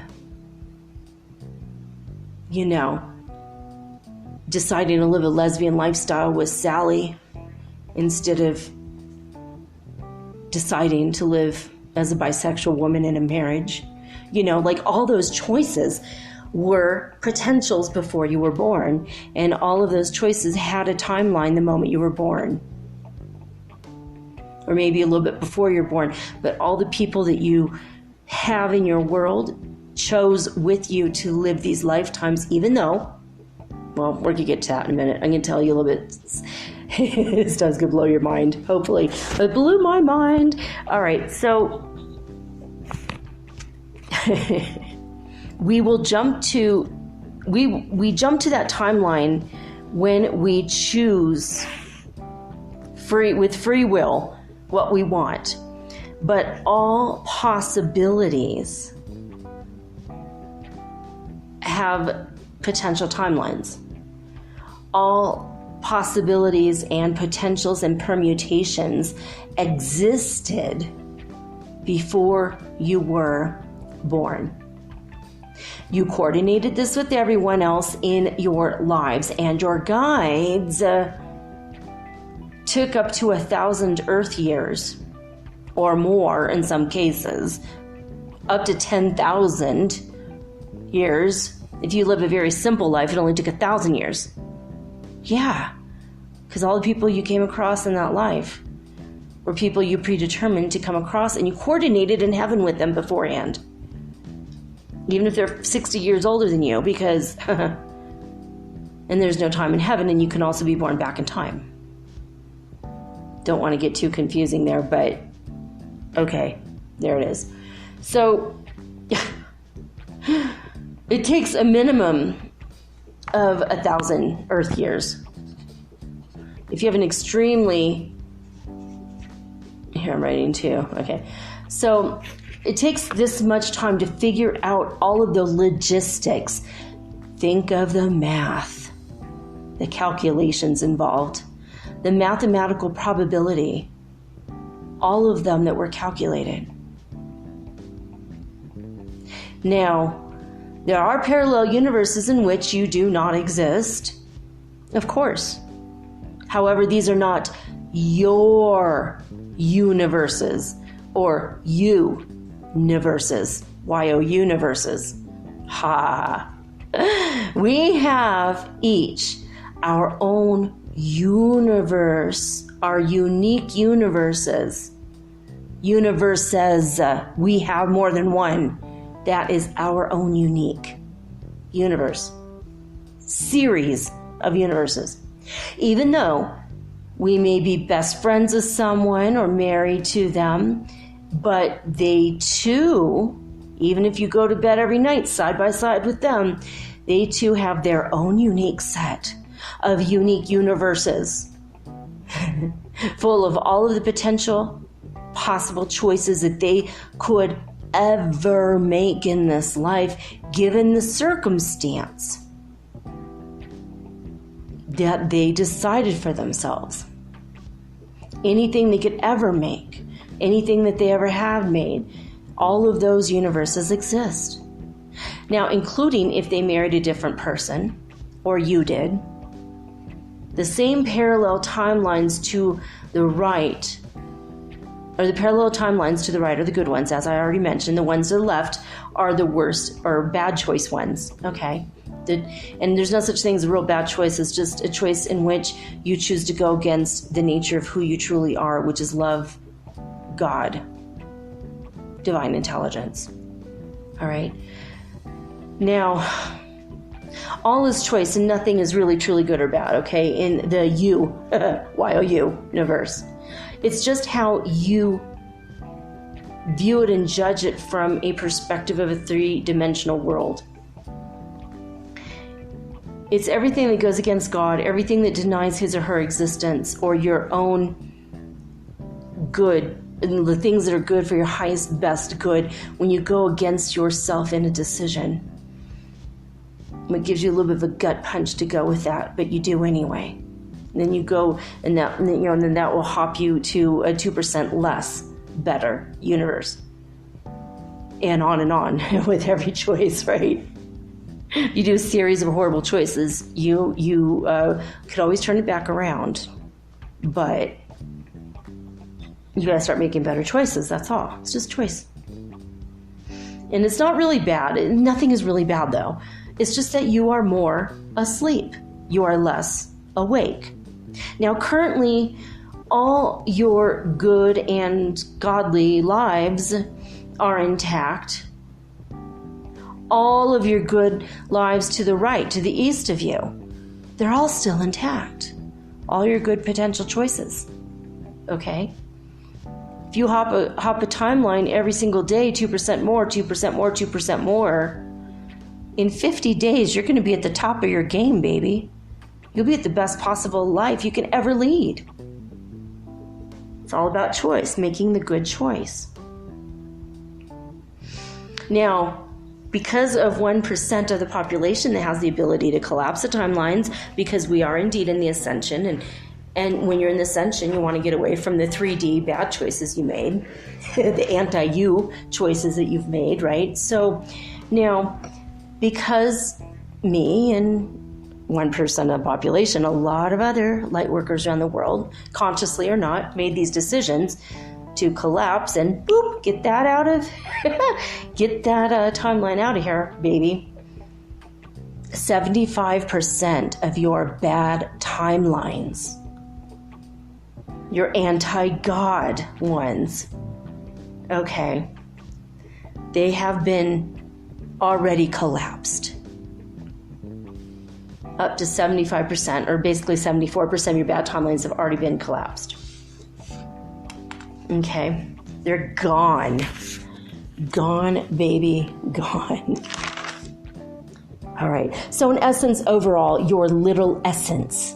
you know, deciding to live a lesbian lifestyle with Sally instead of deciding to live as a bisexual woman in a marriage. You know, like all those choices were potentials before you were born, and all of those choices had a timeline the moment you were born, or maybe a little bit before you're born. But all the people that you have in your world chose with you to live these lifetimes, even though, well, we're gonna get to that in a minute. I'm gonna tell you a little bit. This stuff's gonna blow your mind, hopefully. It blew my mind. All right, so we jump to that timeline when we choose with free will what we want. But all possibilities have potential timelines. All possibilities and potentials and permutations existed before you were born. You coordinated this with everyone else in your lives, and your guides took up to 1,000 Earth years or more in some cases, up to 10,000 years. If you live a very simple life, it only took 1,000 years. Yeah, because all the people you came across in that life were people you predetermined to come across, and you coordinated in heaven with them beforehand. Even if they're 60 years older than you, because, and there's no time in heaven, and you can also be born back in time. Don't want to get too confusing there, but okay, there it is. So, it takes a minimum of 1,000 Earth years. If you have an extremely, here I'm writing too, okay. So, it takes this much time to figure out all of the logistics. Think of the math, the calculations involved, the mathematical probability, all of them that were calculated. Now, there are parallel universes in which you do not exist, of course. However, these are not your universes or universes. universes. Ha. We have each our own universe, our unique universes. Universes. We have more than one. That is our own unique universe. Series of universes. Even though we may be best friends with someone or married to them, but they too, even if you go to bed every night side by side with them, they too have their own unique set of unique universes full of all of the potential possible choices that they could ever make in this life, given the circumstance that they decided for themselves. Anything they could ever make, anything that they ever have made, all of those universes exist. Now, including if they married a different person, or you did, the same parallel timelines to the right, or the parallel timelines to the right are the good ones, as I already mentioned. The ones to the left are the worst or bad choice ones, okay? And there's no such thing as a real bad choice. It's just a choice in which you choose to go against the nature of who you truly are, which is love, God, divine intelligence. All right? Now, all is choice and nothing is really truly good or bad, okay? In the YOU universe. It's just how you view it and judge it from a perspective of a three-dimensional world. It's everything that goes against God, everything that denies his or her existence or your own good, and the things that are good for your highest, best good, when you go against yourself in a decision. It gives you a little bit of a gut punch to go with that, but you do anyway. And then you go, and then that will hop you to a 2% less better universe. And on with every choice, right? You do a series of horrible choices. You could always turn it back around, but you gotta start making better choices. That's all. It's just choice, and it's not really bad. Nothing is really bad though. It's just that you are more asleep. You are less awake. Now, currently, all your good and godly lives are intact. All of your good lives to the right, to the east of you, they're all still intact. All your good potential choices. Okay? If you hop a timeline every single day, 2% more, 2% more, 2% more, in 50 days, you're going to be at the top of your game, baby. You'll be at the best possible life you can ever lead. It's all about choice, making the good choice. Now, because of 1% of the population that has the ability to collapse the timelines, because we are indeed in the ascension, and when you're in the ascension, you want to get away from the 3D bad choices you made, the anti-you choices that you've made, right? So now, because me and 1% of the population, a lot of other light workers around the world, consciously or not, made these decisions to collapse and boop, get that out of, get that timeline out of here, baby. 75% of your bad timelines, your anti-God ones, okay, they have been already collapsed. Up to 75%, or basically 74% of your bad timelines have already been collapsed. Okay, they're gone. Gone, baby, gone. All right, so in essence, overall, your little essence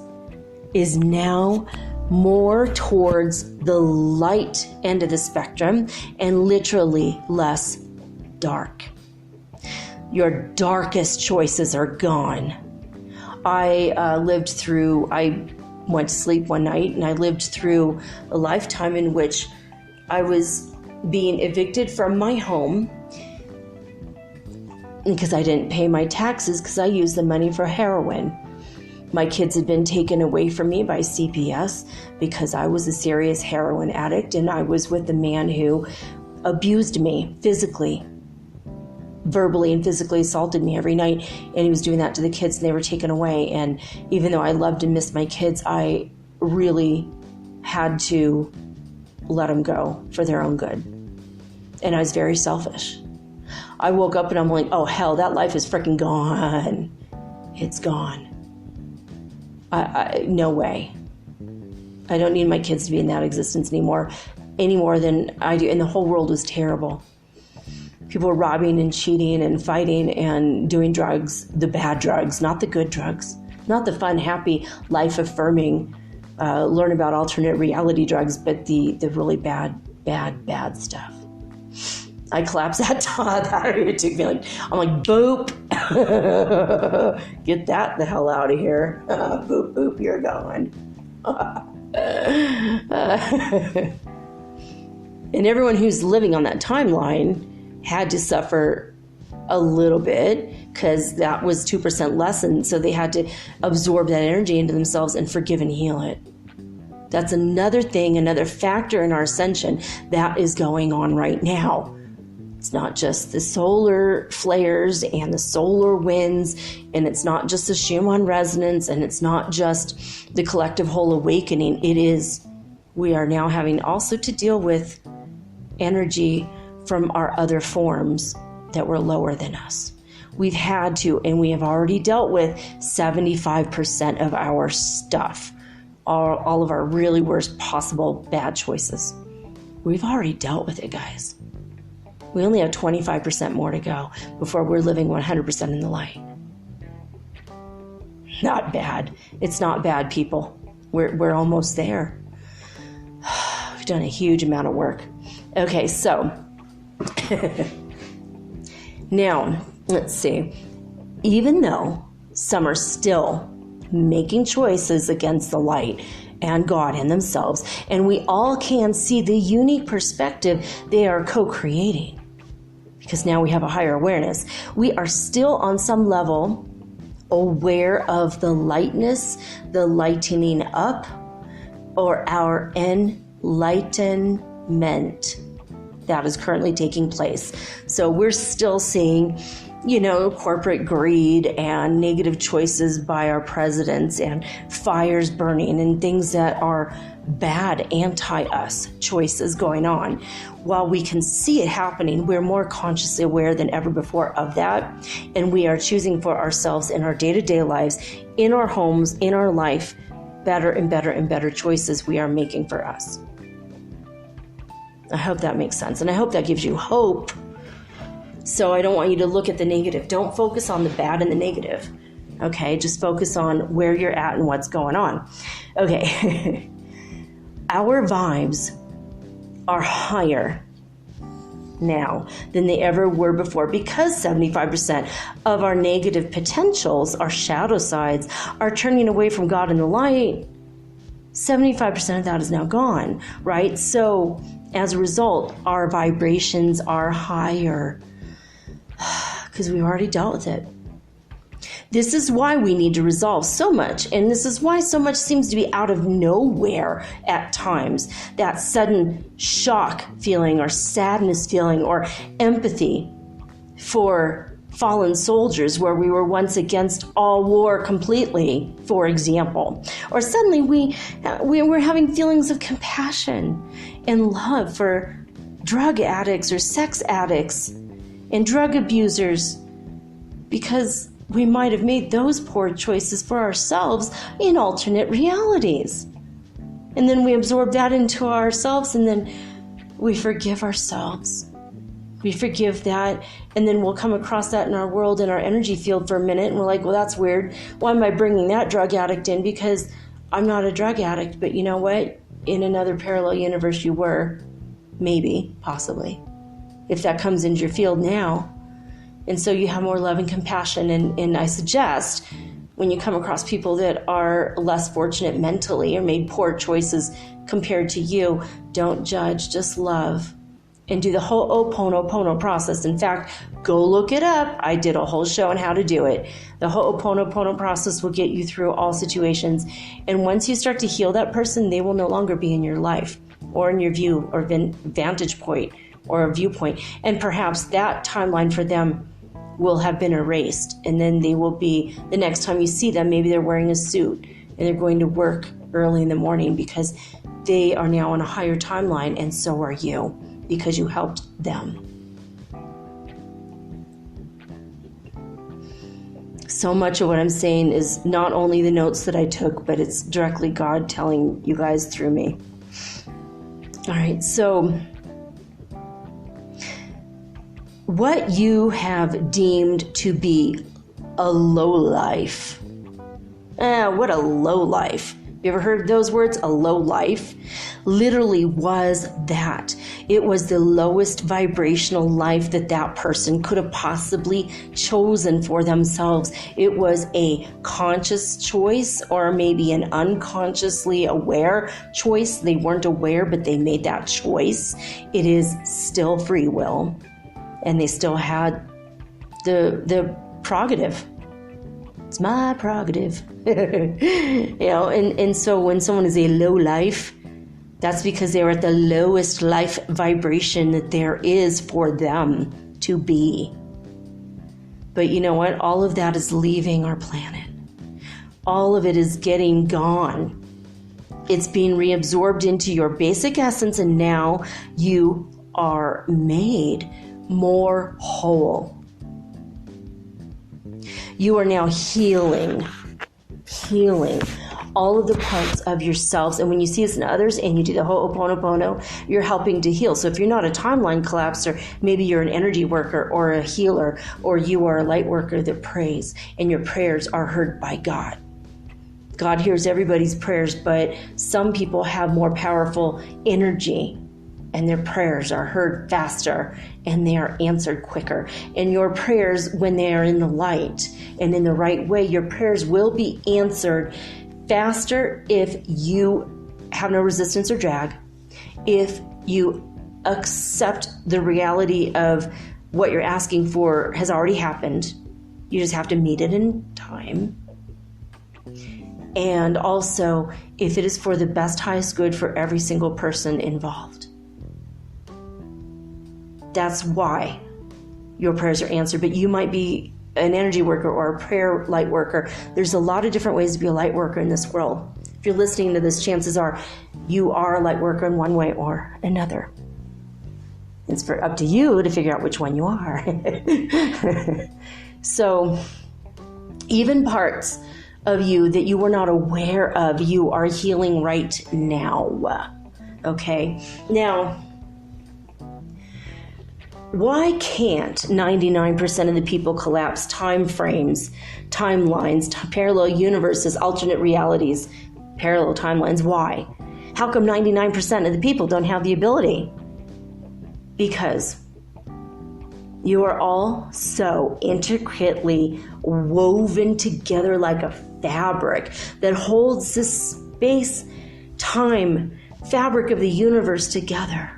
is now more towards the light end of the spectrum and literally less dark. Your darkest choices are gone. I went to sleep one night and I lived through a lifetime in which I was being evicted from my home because I didn't pay my taxes because I used the money for heroin. My kids had been taken away from me by CPS because I was a serious heroin addict, and I was with a man who abused me physically, verbally and physically assaulted me every night, and he was doing that to the kids, and they were taken away. And even though I loved and missed my kids, I really had to let them go for their own good. And I was very selfish. I woke up and I'm like, oh hell, that life is freaking gone. It's gone. No way. I don't need my kids to be in that existence any more than I do. And the whole world was terrible. People were robbing and cheating and fighting and doing drugs, the bad drugs, not the good drugs, not the fun, happy, life-affirming, learn about alternate reality drugs, but the really bad stuff. I collapsed that top. It took me I'm like, boop. Get that the hell out of here. Boop, boop, you're going. And everyone who's living on that timeline had to suffer a little bit because that was 2% less. And so they had to absorb that energy into themselves and forgive and heal it. That's another thing, another factor in our ascension that is going on right now. It's not just the solar flares and the solar winds, and it's not just the Schumann Resonance, and it's not just the collective whole awakening. We are now having also to deal with energy from our other forms that were lower than us. We've had to, and we have already dealt with 75% of our stuff, all of our really worst possible bad choices. We've already dealt with it, guys. We only have 25% more to go before we're living 100% in the light. Not bad. It's not bad, people. We're almost there. We've done a huge amount of work. Okay, so now let's see. Even though some are still making choices against the light and God and themselves, and we all can see the unique perspective they are co-creating, because now we have a higher awareness. We are still on some level aware of the lightness, the lightening up, or our enlightenment that is currently taking place. So we're still seeing, corporate greed and negative choices by our presidents and fires burning and things that are bad anti-us choices going on. While we can see it happening, we're more consciously aware than ever before of that. And we are choosing for ourselves in our day-to-day lives, in our homes, in our life, better and better and better choices we are making for us. I hope that makes sense. And I hope that gives you hope. So I don't want you to look at the negative. Don't focus on the bad and the negative. Okay, just focus on where you're at and what's going on. Okay, our vibes are higher now than they ever were before, because 75% of our negative potentials, our shadow sides, are turning away from God and the light. 75% of that is now gone, right? So as a result, our vibrations are higher because we've already dealt with it. This is why we need to resolve so much, and this is why so much seems to be out of nowhere at times. That sudden shock feeling or sadness feeling or empathy for fallen soldiers where we were once against all war completely, for example. Or suddenly we were having feelings of compassion and love for drug addicts or sex addicts and drug abusers, because we might have made those poor choices for ourselves in alternate realities. And then we absorb that into ourselves, and then we forgive ourselves. We forgive that, and then we'll come across that in our world, in our energy field for a minute, and we're like, well, that's weird. Why am I bringing that drug addict in? Because I'm not a drug addict, but you know what? In another parallel universe you were. Maybe, possibly. If that comes into your field now. And so you have more love and compassion. And I suggest when you come across people that are less fortunate mentally or made poor choices compared to you, don't judge, just love and do the Ho'oponopono process. In fact, go look it up. I did a whole show on how to do it. The Ho'oponopono process will get you through all situations. And once you start to heal that person, they will no longer be in your life or in your view or vantage point or a viewpoint. And perhaps that timeline for them will have been erased. And then they will be, the next time you see them, maybe they're wearing a suit and they're going to work early in the morning because they are now on a higher timeline, and so are you, because you helped them. So much of what I'm saying is not only the notes that I took, but it's directly God telling you guys through me. All right, so what you have deemed to be a lowlife. What a lowlife. You ever heard those words? A lowlife literally was that. It was the lowest vibrational life that that person could have possibly chosen for themselves. It was a conscious choice or maybe an unconsciously aware choice. They weren't aware, but they made that choice. It is still free will, and they still had the prerogative. It's my prerogative. And so when someone is a low life, that's because they're at the lowest life vibration that there is for them to be. But you know what? All of that is leaving our planet. All of it is getting gone. It's being reabsorbed into your basic essence, and now you are made more whole. You are now healing all of the parts of yourselves. And when you see this in others and you do the Ho'oponopono, you're helping to heal. So if you're not a timeline collapser, maybe you're an energy worker or a healer, or you are a light worker that prays, and your prayers are heard by God. God hears everybody's prayers, but some people have more powerful energy, and their prayers are heard faster and they are answered quicker. And your prayers, when they are in the light and in the right way, your prayers will be answered faster if you have no resistance or drag, if you accept the reality of what you're asking for has already happened. You just have to meet it in time. And also, if it is for the best, highest good for every single person involved. That's why your prayers are answered. But you might be an energy worker or a prayer light worker. There's a lot of different ways to be a light worker in this world. If you're listening to this, chances are you are a light worker in one way or another. It's up to you to figure out which one you are. So even parts of you that you were not aware of, you are healing right now. Okay? Now, why can't 99% of the people collapse time frames, timelines, parallel universes, alternate realities, parallel timelines? Why? How come 99% of the people don't have the ability? Because you are all so intricately woven together like a fabric that holds this space-time fabric of the universe together.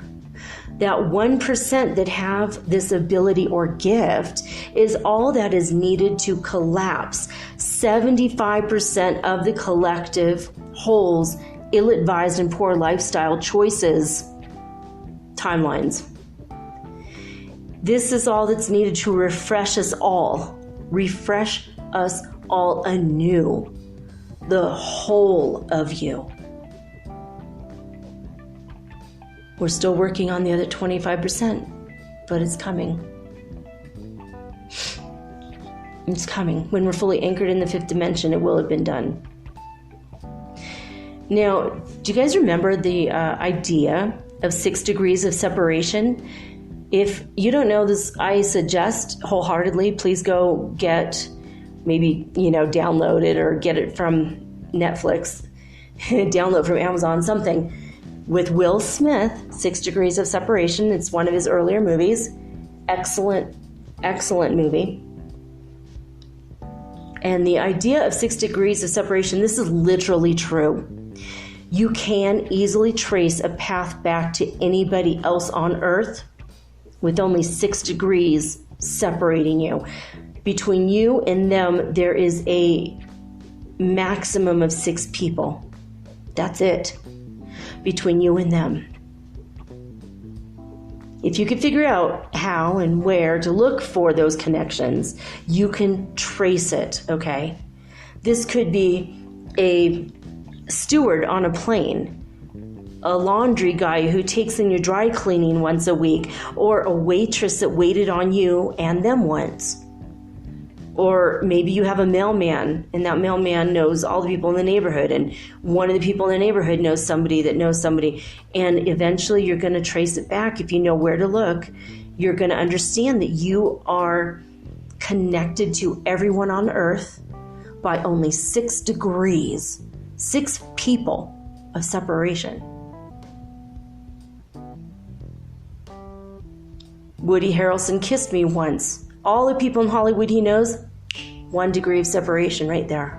That 1% that have this ability or gift is all that is needed to collapse 75% of the collective whole's ill-advised and poor lifestyle choices, timelines. This is all that's needed to refresh us all anew, the whole of you. We're still working on the other 25%, but it's coming. It's coming. When we're fully anchored in the fifth dimension, it will have been done. Now, do you guys remember the idea of 6 degrees of separation? If you don't know this, I suggest wholeheartedly, please go get, maybe, download it or get it from Netflix, download from Amazon, something. With Will Smith, 6 Degrees of Separation. It's one of his earlier movies. Excellent, excellent movie. And the idea of 6 degrees of separation, this is literally true. You can easily trace a path back to anybody else on Earth with only 6 degrees separating you. Between you and them, there is a maximum of 6 people. That's it. Between you and them. If you can figure out how and where to look for those connections, you can trace it, okay? This could be a steward on a plane, a laundry guy who takes in your dry cleaning once a week, or a waitress that waited on you and them once. Or maybe you have a mailman, and that mailman knows all the people in the neighborhood, and one of the people in the neighborhood knows somebody that knows somebody. And eventually you're going to trace it back. If you know where to look, you're going to understand that you are connected to everyone on earth by only 6 degrees, 6 people of separation. Woody Harrelson kissed me once. All the people in Hollywood he knows, 1 degree of separation right there.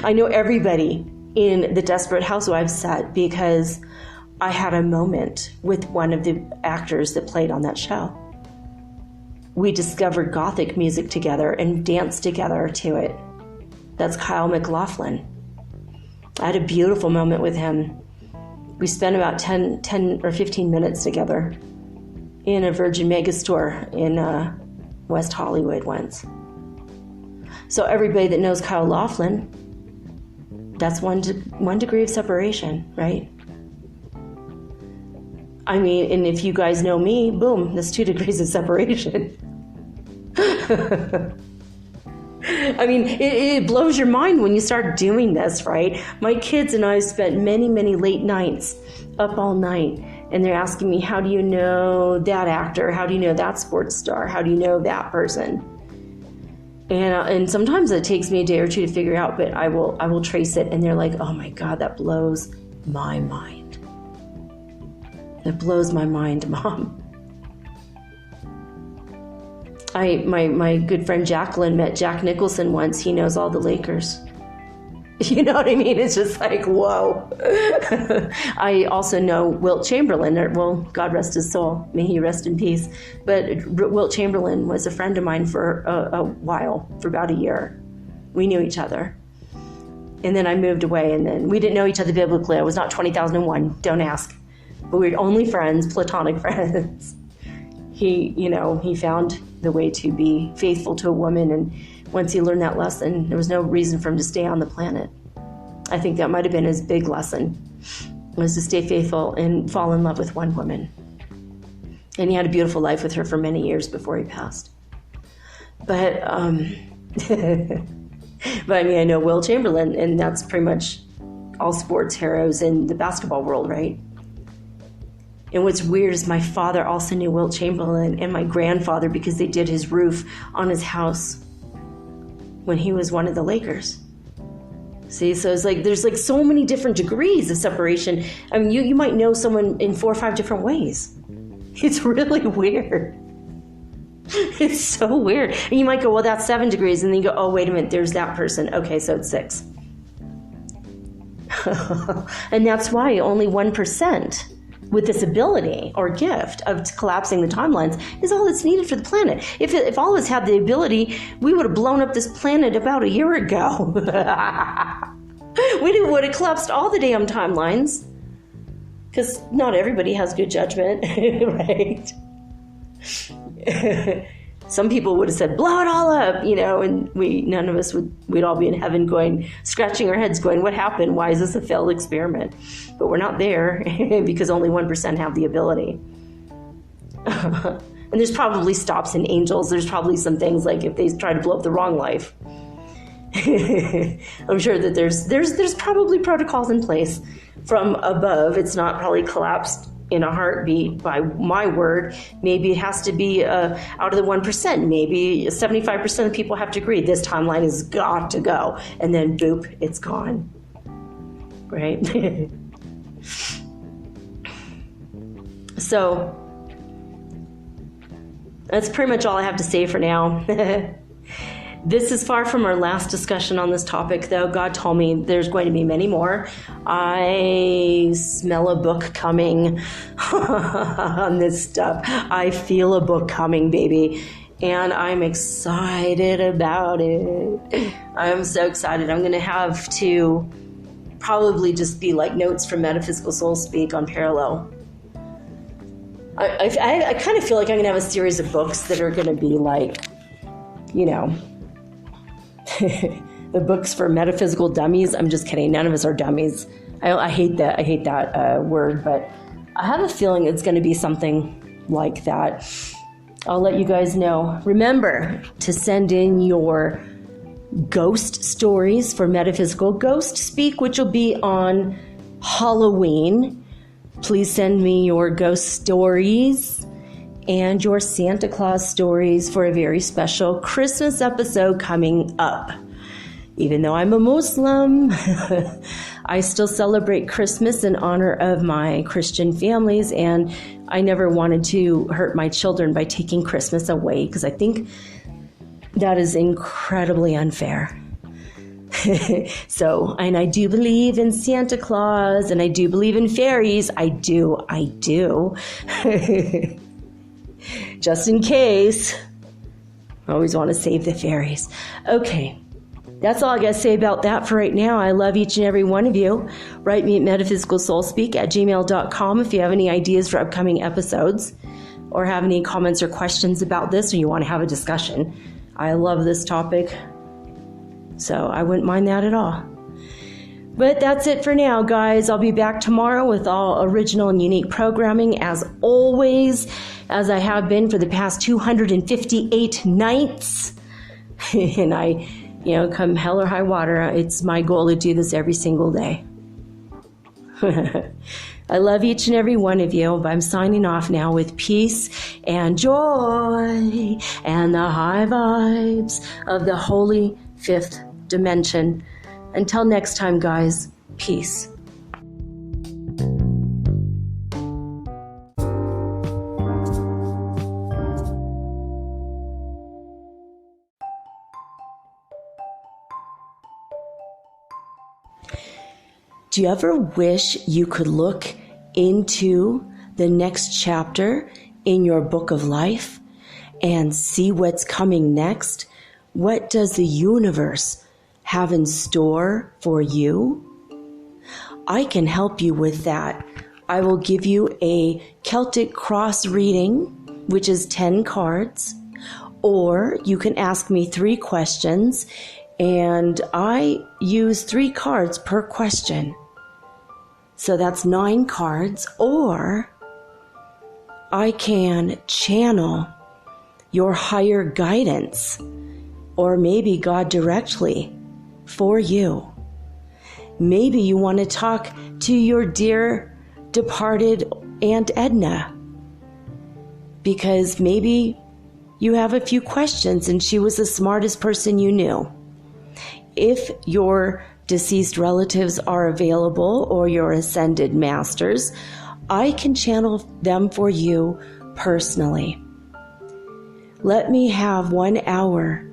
I know everybody in the Desperate Housewives set because I had a moment with one of the actors that played on that show. We discovered Gothic music together and danced together to it. That's Kyle MacLachlan. I had a beautiful moment with him. We spent about 10 or 15 minutes together in a Virgin Megastore in West Hollywood once. So everybody that knows Kyle Laughlin, that's one degree of separation, right? I mean, and if you guys know me, boom, that's 2 degrees of separation. I mean, it blows your mind when you start doing this, right? My kids and I spent many, many late nights up all night. And they're asking me, how do you know that actor? How do you know that sports star? How do you know that person? And sometimes it takes me a day or 2 to figure out, but I will trace it. And they're like, oh my God, that blows my mind. That blows my mind, Mom. My good friend Jacqueline met Jack Nicholson once. He knows all the Lakers. You know what I mean? It's just like, whoa. I also know Wilt Chamberlain. Well, God rest his soul. May he rest in peace. But Wilt Chamberlain was a friend of mine for a while, for about a year. We knew each other. And then I moved away, and then we didn't know each other biblically. I was not 20,001. Don't ask. But we were only friends, platonic friends. He found the way to be faithful to a woman, and once he learned that lesson, there was no reason for him to stay on the planet. I think that might have been his big lesson, was to stay faithful and fall in love with one woman. And he had a beautiful life with her for many years before he passed. But, but I mean, I know Will Chamberlain, and that's pretty much all sports heroes in the basketball world, right? And what's weird is my father also knew Wilt Chamberlain and my grandfather because they did his roof on his house when he was one of the Lakers. See, so it's like there's like so many different degrees of separation. I mean, you might know someone in 4 or 5 different ways. It's really weird. It's so weird. And you might go, well, that's 7 degrees. And then you go, oh, wait a minute, there's that person. Okay, so it's 6. And that's why only 1% with this ability or gift of collapsing the timelines is all that's needed for the planet. If all of us had the ability, we would have blown up this planet about a year ago. We would have collapsed all the damn timelines, because not everybody has good judgment, right? Some people would have said, blow it all up, and none of us we'd all be in heaven scratching our heads going, what happened? Why is this a failed experiment? But we're not there because only 1% have the ability. And there's probably stops in angels. There's probably some things like if they try to blow up the wrong life. I'm sure that there's probably protocols in place from above. It's not probably collapsed in a heartbeat by my word. Maybe it has to be out of the 1%. Maybe 75% of people have to agree this timeline has got to go, and then boop, it's gone. Right? So that's pretty much all I have to say for now. This is far from our last discussion on this topic, though. God told me there's going to be many more. I smell a book coming on this stuff. I feel a book coming, baby. And I'm excited about it. I'm so excited. I'm going to have to probably just be like notes from Metaphysical Soul Speak on Parallel. I kind of feel like I'm going to have a series of books that are going to be like, you know, the books for metaphysical dummies. I'm just kidding. None of us are dummies. I hate that. I hate that word, but I have a feeling it's going to be something like that. I'll let you guys know. Remember to send in your ghost stories for Metaphysical Ghost Speak, which will be on Halloween. Please send me your ghost stories and your Santa Claus stories for a very special Christmas episode coming up. Even though I'm a Muslim, I still celebrate Christmas in honor of my Christian families, and I never wanted to hurt my children by taking Christmas away, because I think that is incredibly unfair. So, and I do believe in Santa Claus, and I do believe in fairies. I do. Just in case. I always want to save the fairies. Okay. That's all I got to say about that for right now. I love each and every one of you. Write me at metaphysicalsoulspeak@gmail.com if you have any ideas for upcoming episodes, or have any comments or questions about this, or you want to have a discussion. I love this topic, so I wouldn't mind that at all. But that's it for now, guys. I'll be back tomorrow with all original and unique programming, as always, as I have been for the past 258 nights. And I, come hell or high water, it's my goal to do this every single day. I love each and every one of you, but I'm signing off now with peace and joy and the high vibes of the holy fifth dimension. Until next time, guys, peace. Do you ever wish you could look into the next chapter in your book of life and see what's coming next? What does the universe have in store for you? I can help you with that. I will give you a Celtic cross reading, which is 10 cards, or you can ask me 3 questions, and I use 3 cards per question. So that's 9 cards, or I can channel your higher guidance, or maybe God directly for you. Maybe you want to talk to your dear departed Aunt Edna, because maybe you have a few questions and she was the smartest person you knew. If your deceased relatives are available, or your ascended masters, I can channel them for you personally. Let me have 1 hour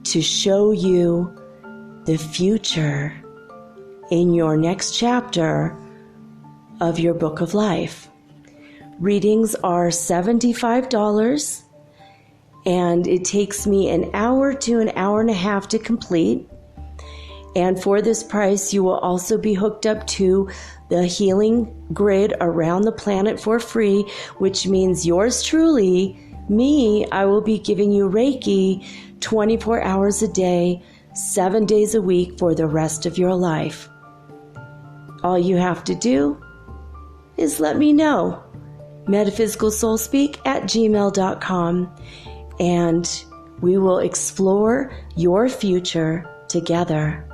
to show you the future in your next chapter of your book of life. Readings are $75, and it takes me an hour to an hour and a half to complete. And for this price, you will also be hooked up to the healing grid around the planet for free, which means yours truly, me, I will be giving you Reiki 24 hours a day, 7 days a week for the rest of your life. All you have to do is let me know. metaphysicalsoulspeak@gmail.com, and we will explore your future together.